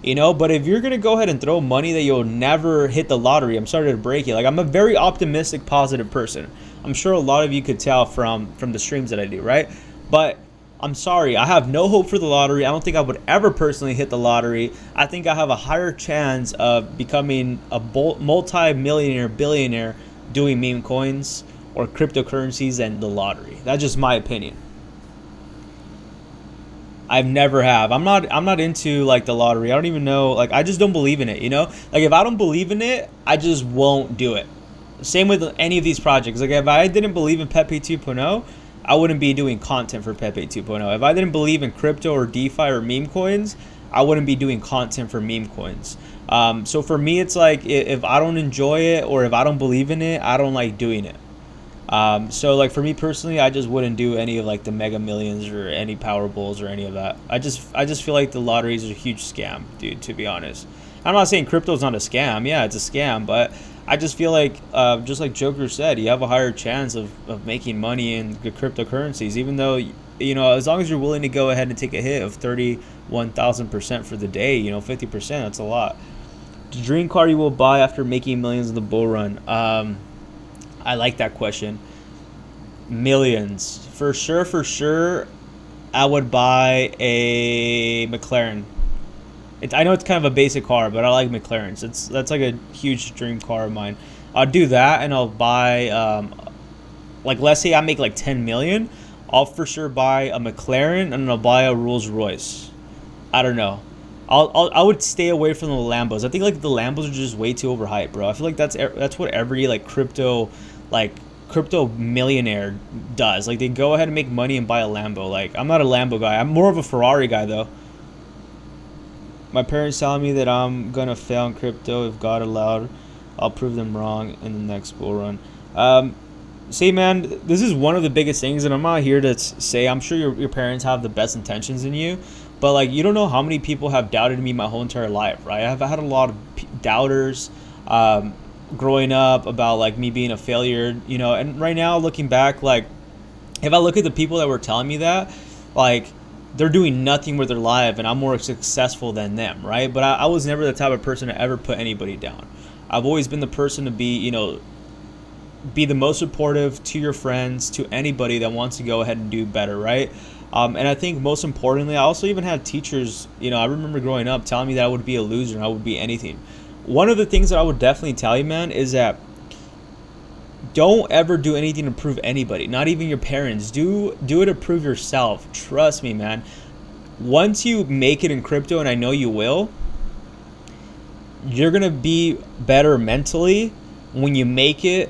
You know, but if you're gonna go ahead and throw money that you'll never hit the lottery, I'm sorry to break it. Like I'm a very optimistic, positive person. I'm sure a lot of you could tell from the streams that I do, right? But I'm sorry, I have no hope for the lottery. I don't think I would ever personally hit the lottery. I think I have a higher chance of becoming a multi-millionaire, billionaire doing meme coins or cryptocurrencies than the lottery. That's just my opinion. I've never have. I'm not into like the lottery. I don't even know. Like I just don't believe in it. You know, like if I don't believe in it, I just won't do it. Same with any of these projects. Like if I didn't believe in Pepe 2.0, I wouldn't be doing content for Pepe 2.0. If I didn't believe in crypto or DeFi or meme coins, I wouldn't be doing content for meme coins. So for me, it's like if I don't enjoy it or if I don't believe in it, I don't like doing it. So like for me personally, I just wouldn't do any of like the Mega Millions or any Powerballs or any of that. I just feel like the lottery is a huge scam, dude, to be honest. I'm not saying crypto's not a scam. Yeah, it's a scam, but I just feel like, just like Joker said, you have a higher chance of making money in the cryptocurrencies, even though, you know, as long as you're willing to go ahead and take a hit of 31,000% for the day, you know, 50%, that's a lot. The dream car you will buy after making millions in the bull run. I like that question. Millions. For sure, I would buy a McLaren. I know it's kind of a basic car, but I like McLarens. That's like a huge dream car of mine. I'll do that, and I'll buy, like let's say I make like 10 million. I'll for sure buy a McLaren, and I'll buy a Rolls Royce. I don't know. I would stay away from the Lambos. I think like the Lambos are just way too overhyped, bro. I feel like that's what every like crypto millionaire does. Like they go ahead and make money and buy a Lambo. Like I'm not a Lambo guy. I'm more of a Ferrari guy though. My parents telling me that I'm gonna fail in crypto. If God allowed, I'll prove them wrong in the next bull run. See, man, this is one of the biggest things, and I'm not here to say I'm sure your parents have the best intentions in you, but like you don't know how many people have doubted me my whole entire life, right? I've had a lot of doubters growing up about like me being a failure, you know. And right now, looking back, like if I look at the people that were telling me that, like they're doing nothing with their life, and I'm more successful than them, right? But I was never the type of person to ever put anybody down. I've always been the person to be, you know, be the most supportive to your friends, to anybody that wants to go ahead and do better, right? And I think most importantly, I also even had teachers, you know, I remember growing up telling me that I would be a loser and I would be anything. One of the things that I would definitely tell you, man, is that don't ever do anything to prove anybody, not even your parents. Do it to prove yourself. Trust me, man. Once you make it in crypto, and I know you will, you're going to be better mentally when you make it,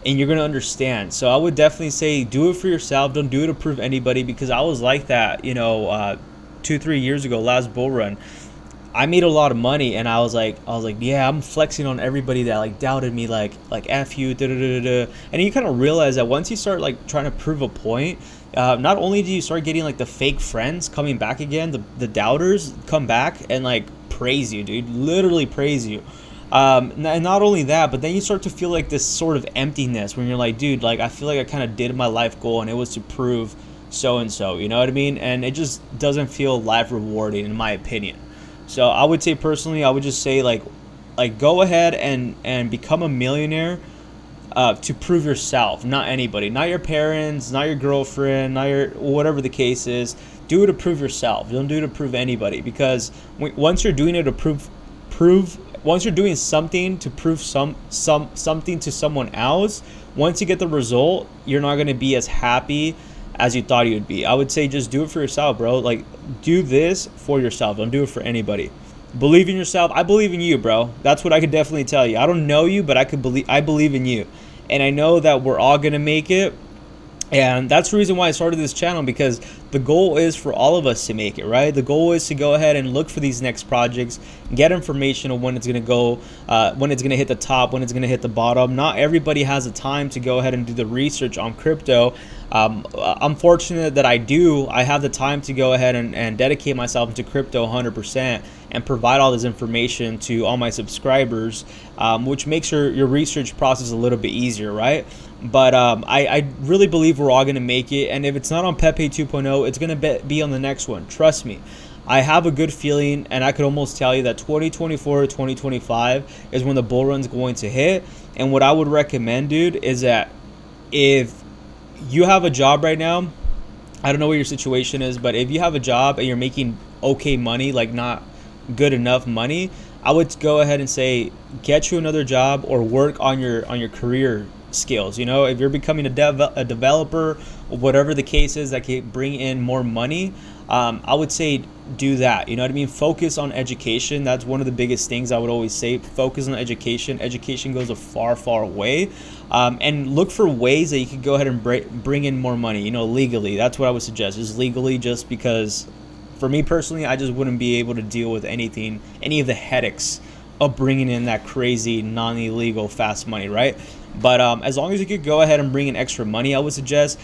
and you're going to understand. So I would definitely say do it for yourself. Don't do it to prove anybody, because I was like that, you know, 2-3 years ago, last bull run. I made a lot of money, and I was like, yeah, I'm flexing on everybody that like doubted me, like F you, da da da da. And you kind of realize that once you start like trying to prove a point, not only do you start getting like the fake friends coming back again, the doubters come back and like praise you, dude, literally praise you. And not only that, but then you start to feel like this sort of emptiness when you're like, dude, like I feel like I kind of did my life goal, and it was to prove so and so, you know what I mean? And it just doesn't feel life rewarding, in my opinion. So I would say personally, I would just say like go ahead and become a millionaire to prove yourself, not anybody, not your parents, not your girlfriend, not your whatever the case is. Do it to prove yourself. Don't do it to prove anybody, because once you're doing it to prove once you're doing something to prove something to someone else, once you get the result, you're not going to be as happy as you thought you'd be. I would say just do it for yourself, bro. Like, do this for yourself. Don't do it for anybody. Believe in yourself. I believe in you, bro. That's what I could definitely tell you. I don't know you, but I believe in you. And I know that we're all going to make it. And that's the reason why I started this channel, because the goal is for all of us to make it, right? The goal is to go ahead and look for these next projects, get information on when it's going to go, when it's going to hit the top, when it's going to hit the bottom. Not everybody has the time to go ahead and do the research on crypto. I'm fortunate that I do. I have the time to go ahead and dedicate myself into crypto 100% and provide all this information to all my subscribers, which makes your research process a little bit easier, right? But I really believe we're all going to make it. And if it's not on PEPE 2.0, it's going to be on the next one. Trust me. I have a good feeling, and I could almost tell you that 2024 or 2025 is when the bull run's going to hit. And what I would recommend, dude, is that if you have a job right now, I don't know what your situation is, but if you have a job and you're making okay money, like not good enough money, I would go ahead and say get you another job or work on your career skills. You know, if you're becoming a developer or whatever the case is that can bring in more money, I would say do that. You know what I mean? Focus on education. That's one of the biggest things I would always say. Focus on education. Education goes a far way. And look for ways that you could go ahead and bring in more money, you know, legally. That's what I would suggest, is legally, just because for me personally, I just wouldn't be able to deal with any of the headaches of bringing in that crazy non-illegal fast money, right? But as long as you could go ahead and bring in extra money, I would suggest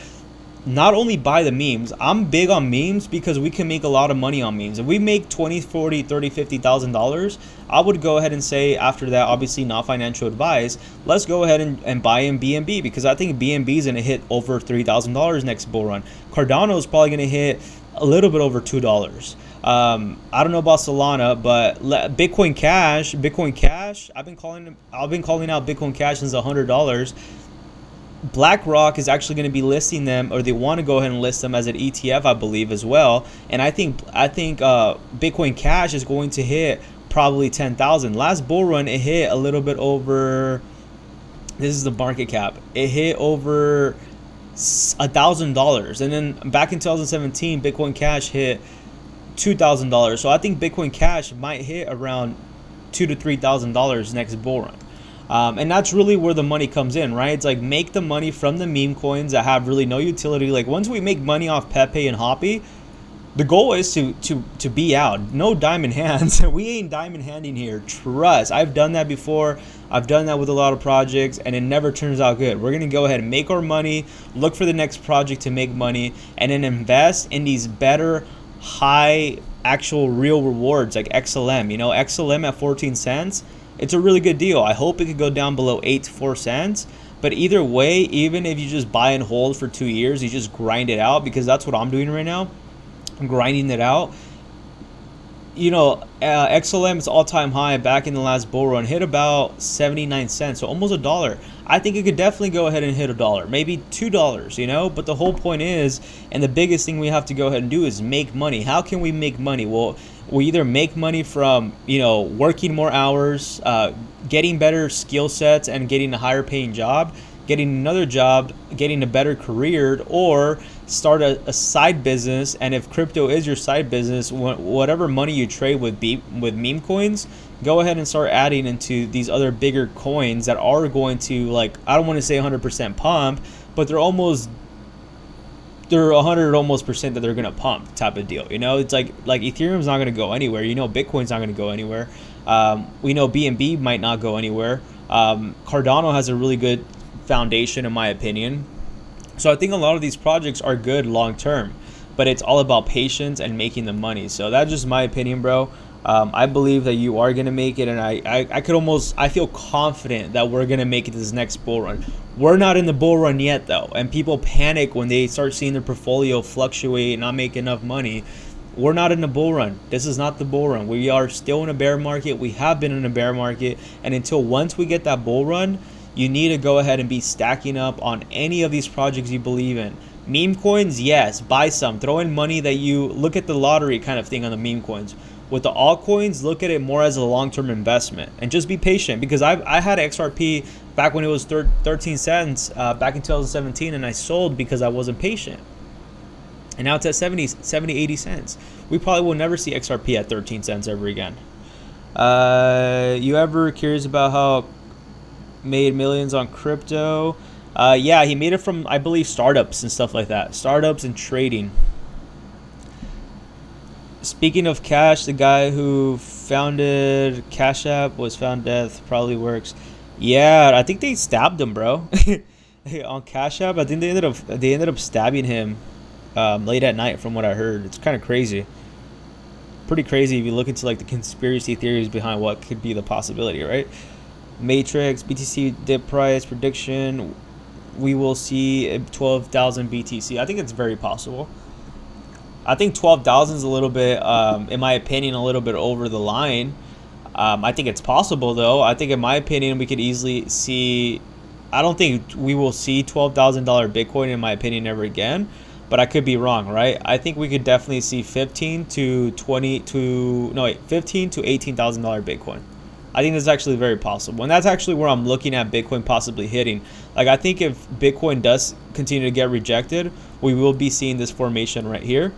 not only buy the memes. I'm big on memes because we can make a lot of money on memes. If we make $20, $40, $30, $50,000, I would go ahead and say, after that, obviously not financial advice, let's go ahead and buy in BNB, because I think BNB is going to hit over $3,000 next bull run. Cardano is probably going to hit a little bit over $2. I don't know about Solana, but Bitcoin Cash, I've been calling out Bitcoin Cash since $100. BlackRock is actually going to be listing them, or they want to go ahead and list them as an ETF, I believe, as well. And I think Bitcoin Cash is going to hit probably 10,000. Last bull run, it hit a little bit over. This is the market cap. It hit over $1,000, and then back in 2017, Bitcoin Cash hit $2,000. So I think Bitcoin Cash might hit around $2,000 to $3,000 next bull run. And that's really where the money comes in, right? It's like, make the money from the meme coins that have really no utility. Like, once we make money off Pepe and Hoppy, the goal is to be out. No diamond hands. We ain't diamond handing here. Trust. I've done that before. I've done that with a lot of projects, and it never turns out good. We're going to go ahead and make our money, look for the next project to make money, and then invest in these better, high, actual real rewards like XLM. You know, XLM at 14 cents. It's a really good deal. I hope it could go down below 8 to 4 cents. But either way, even if you just buy and hold for 2 years, you just grind it out, because that's what I'm doing right now. I'm grinding it out. You know, XLM's all-time high back in the last bull run hit about 79 cents, so almost $1. I think it could definitely go ahead and hit $1, maybe $2, you know. But the whole point is, and the biggest thing we have to go ahead and do is make money. How can we make money? Well, we either make money from, you know, working more hours, getting better skill sets and getting a higher paying job, getting another job, getting a better career, or start a side business. And if crypto is your side business, whatever money you trade with meme coins, go ahead and start adding into these other bigger coins that are going to, like, I don't want to say 100% pump, but they're 100 almost percent that they're gonna pump type of deal. You know, it's like Ethereum's not gonna go anywhere. You know, Bitcoin's not gonna go anywhere. We know BNB might not go anywhere. Cardano has a really good foundation, in my opinion. So I think a lot of these projects are good long term, but it's all about patience and making the money. So that's just my opinion, bro. I believe that you are gonna make it, and I feel confident that we're gonna make it this next bull run. We're not in the bull run yet, though, and people panic when they start seeing their portfolio fluctuate and not make enough money. We're not in the bull run. This is not the bull run. We are still in a bear market. We have been in a bear market, and until once we get that bull run, you need to go ahead and be stacking up on any of these projects you believe in. Meme coins, yes, buy some. Throw in money that you look at the lottery kind of thing on the meme coins. With the altcoins, look at it more as a long-term investment and just be patient, because I had XRP back when it was 13 cents back in 2017, and I sold because I wasn't patient. And now it's at 70, 80 cents. We probably will never see XRP at 13 cents ever again. You ever curious about how made millions on crypto? Yeah, he made it from, I believe, startups and stuff like that. Startups and trading. Speaking of cash, the guy who founded Cash App was found dead. Probably works. Yeah, I think they stabbed him, bro. On Cash App, I think they ended up stabbing him late at night, from what I heard. It's kind of crazy. Pretty crazy if you look into like the conspiracy theories behind what could be the possibility, right? Matrix, BTC dip price prediction. We will see 12,000 BTC. I think it's very possible. I think 12,000 is a little bit, in my opinion, a little bit over the line. I think it's possible, though. I think, in my opinion, we could easily see. I don't think we will see $12,000 Bitcoin, in my opinion, ever again. But I could be wrong, right? I think we could definitely see $15,000 to $18,000 Bitcoin. I think that's actually very possible, and that's actually where I'm looking at Bitcoin possibly hitting. Like, I think if Bitcoin does continue to get rejected, we will be seeing this formation right here,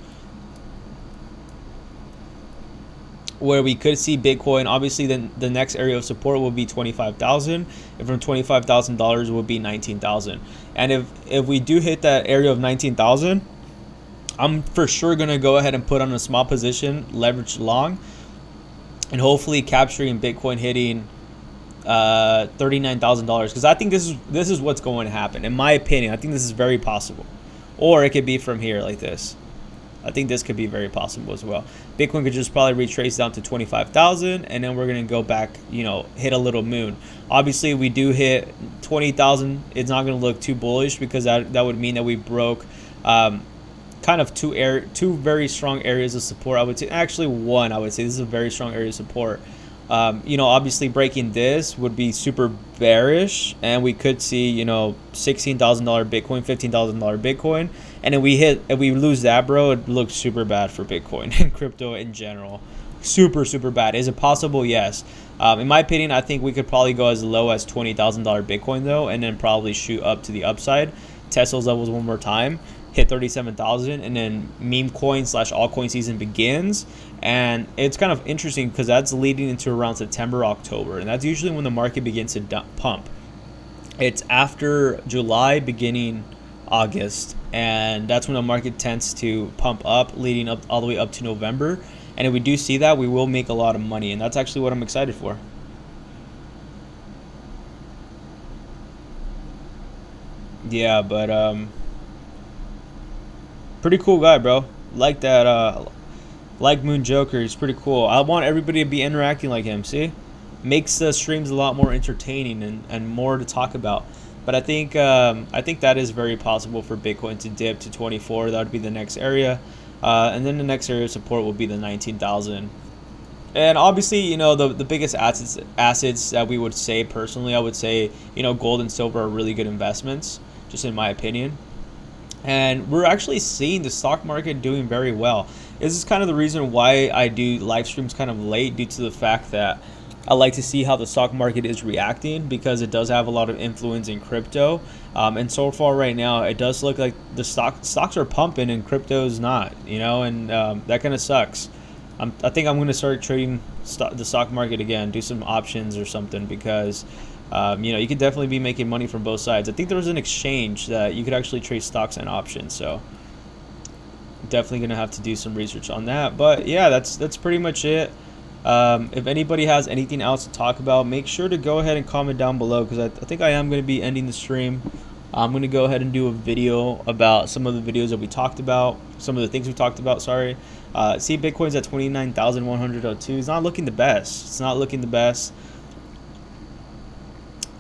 where we could see Bitcoin. Obviously, then the next area of support will be 25,000, and from $25,000 will be 19,000. And if we do hit that area of 19,000, I'm for sure gonna go ahead and put on a small position, leverage long, and hopefully capturing Bitcoin hitting $39,000, because I think this is what's going to happen, in my opinion. I think this is very possible, or it could be from here like this. I think this could be very possible as well. Bitcoin could just probably retrace down to 25,000, and then we're going to go back, hit a little moon. Obviously, we do hit 20,000. It's not going to look too bullish, because that would mean that we broke kind of two very strong areas of support. I would say, actually one, I would say this is a very strong area of support. Obviously breaking this would be super bearish, and we could see, $16,000 Bitcoin, $15,000 Bitcoin. And if we lose that, bro, it looks super bad for Bitcoin and crypto in general. Super, super bad. Is it possible? Yes. In my opinion, I think we could probably go as low as $20,000 Bitcoin, though, and then probably shoot up to the upside, test those levels one more time, hit 37,000, and then meme coin / altcoin season begins. And it's kind of interesting because that's leading into around September, October, and that's usually when the market begins to pump. It's after July, beginning August, and that's when the market tends to pump up, leading up all the way up to November. And if we do see that, we will make a lot of money, and that's actually what I'm excited for. Yeah, but pretty cool guy, bro. Like that, like Moon Joker. He's pretty cool. I want everybody to be interacting like him. See, makes the streams a lot more entertaining and more to talk about. But I think that is very possible for Bitcoin to dip to 24. That would be the next area, and then the next area of support will be the 19,000. And obviously, the biggest assets that we would say, personally, I would say, gold and silver are really good investments, just in my opinion. And we're actually seeing the stock market doing very well. This is kind of the reason why I do live streams kind of late, due to the fact that I like to see how the stock market is reacting, because it does have a lot of influence in crypto. And so far right now, it does look like the stocks are pumping and crypto is not, and that kind of sucks. I think I'm going to start trading the stock market again, do some options or something, because you could definitely be making money from both sides. I think there was an exchange that you could actually trade stocks and options, so definitely going to have to do some research on that. But yeah, that's pretty much it. If anybody has anything else to talk about, make sure to go ahead and comment down below, because I think I am going to be ending the stream. I'm going to go ahead and do a video about some of the videos that we talked about, some of the things we talked about, sorry. See, Bitcoin's at 29,102. It's not looking the best. It's not looking the best.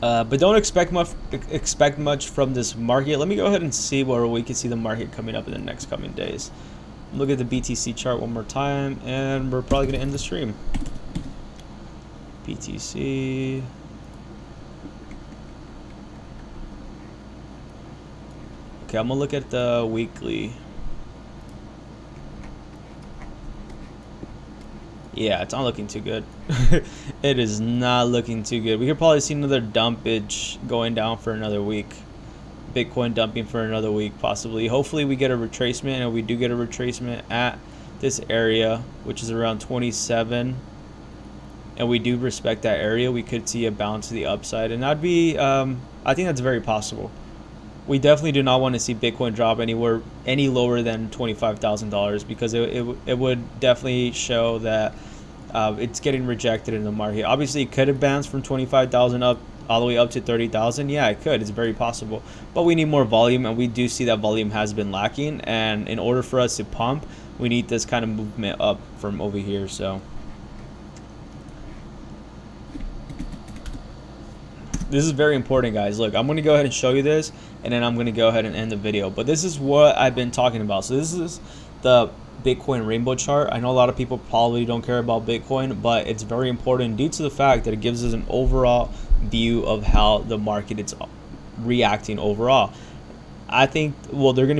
But don't expect much from this market. Let me go ahead and see where we can see the market coming up in the next coming days. Look at the BTC chart one more time, and we're probably going to end the stream. BTC. Okay, I'm going to look at the weekly. Yeah, it's not looking too good. It is not looking too good. We could probably see another dumpage going down for another week. Bitcoin dumping for another week, possibly. Hopefully we get a retracement, and we do get a retracement at this area, which is around 27, and we do respect that area. We could see a bounce to the upside, and that'd be I think that's very possible. We definitely do not want to see Bitcoin drop anywhere any lower than $25,000, because it would definitely show that it's getting rejected in the market. Obviously, it could have bounced from 25,000 up all the way up to 30,000. Yeah, it could. It's very possible. But we need more volume, and we do see that volume has been lacking. And in order for us to pump, we need this kind of movement up from over here. So this is very important, guys. Look, I'm going to go ahead and show you this, and then I'm going to go ahead and end the video. But this is what I've been talking about. So this is the Bitcoin rainbow chart. I know a lot of people probably don't care about Bitcoin, but it's very important due to the fact that it gives us an overall view of how the market is reacting overall. I think, well, there's going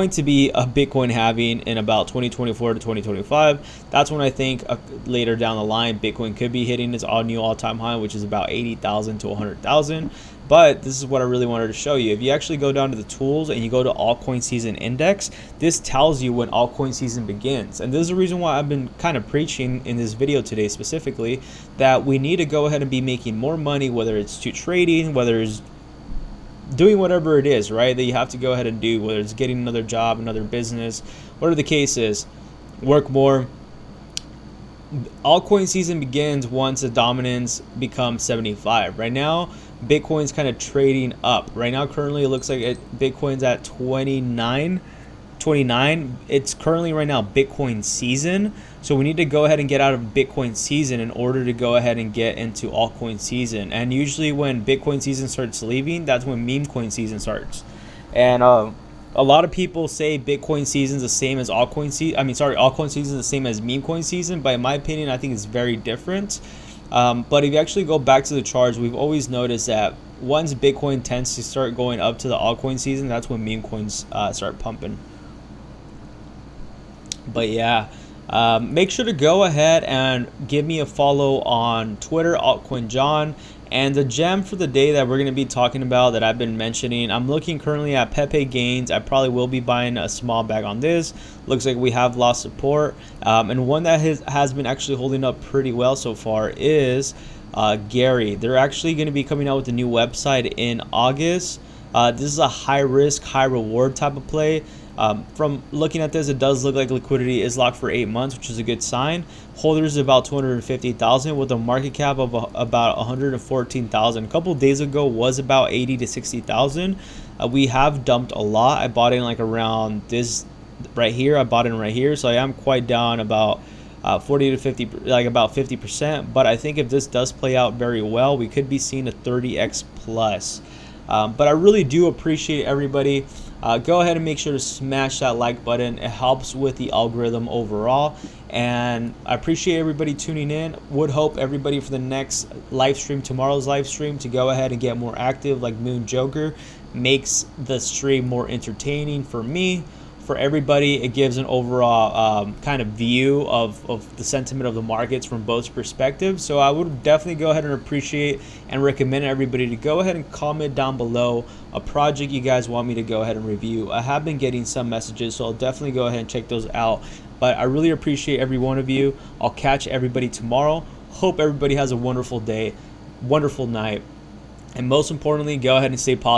to be a Bitcoin halving in about 2024 to 2025. That's when I think later down the line, Bitcoin could be hitting its new all-time high, which is about 80,000 to 100,000. But this is what I really wanted to show you. If you actually go down to the tools and you go to altcoin season index, this tells you when altcoin season begins. And this is the reason why I've been kind of preaching in this video today specifically, that we need to go ahead and be making more money, whether it's to trading, whether it's doing whatever it is, right, that you have to go ahead and do, whether it's getting another job, another business, whatever the case is, work more. Altcoin season begins once the dominance becomes 75. Right now, Bitcoin's kind of trading up. Right now, currently, it looks like Bitcoin's at 29. It's currently right now Bitcoin season. So we need to go ahead and get out of Bitcoin season in order to go ahead and get into altcoin season. And usually when Bitcoin season starts leaving, that's when meme coin season starts. And a lot of people say Bitcoin season is the same as altcoin season. Altcoin season is the same as meme coin season. But in my opinion, I think it's very different. But if you actually go back to the charts, we've always noticed that once Bitcoin tends to start going up to the altcoin season, that's when meme coins start pumping. But yeah, make sure to go ahead and give me a follow on Twitter, ALTCOIN John. And the gem for the day that we're going to be talking about that I've been mentioning, I'm looking currently at Pepe gains. I probably will be buying a small bag on this. Looks like we have lost support. And one that has been actually holding up pretty well so far is Gary. They're actually going to be coming out with a new website in August. This is a high risk, high reward type of play. From looking at this, it does look like liquidity is locked for 8 months, which is a good sign. Holders about 250,000 with a market cap of about 114,000. A couple of days ago was about 80 to 60,000. We have dumped a lot. I bought in like around this right here. I bought in right here, so I am quite down about 40 to 50, like about 50%. But I think if this does play out very well, we could be seeing a 30x plus. But I really do appreciate everybody. Go ahead and make sure to smash that like button. It helps with the algorithm overall. And I appreciate everybody tuning in. Would hope everybody for the next live stream, tomorrow's live stream, to go ahead and get more active like Moon Joker. Makes the stream more entertaining for me. For everybody, it gives an overall kind of view of the sentiment of the markets from both perspectives. So I would definitely go ahead and appreciate and recommend everybody to go ahead and comment down below a project you guys want me to go ahead and review. I have been getting some messages, so I'll definitely go ahead and check those out. But I really appreciate every one of you. I'll catch everybody tomorrow. Hope everybody has a wonderful day, wonderful night, and most importantly, go ahead and stay positive.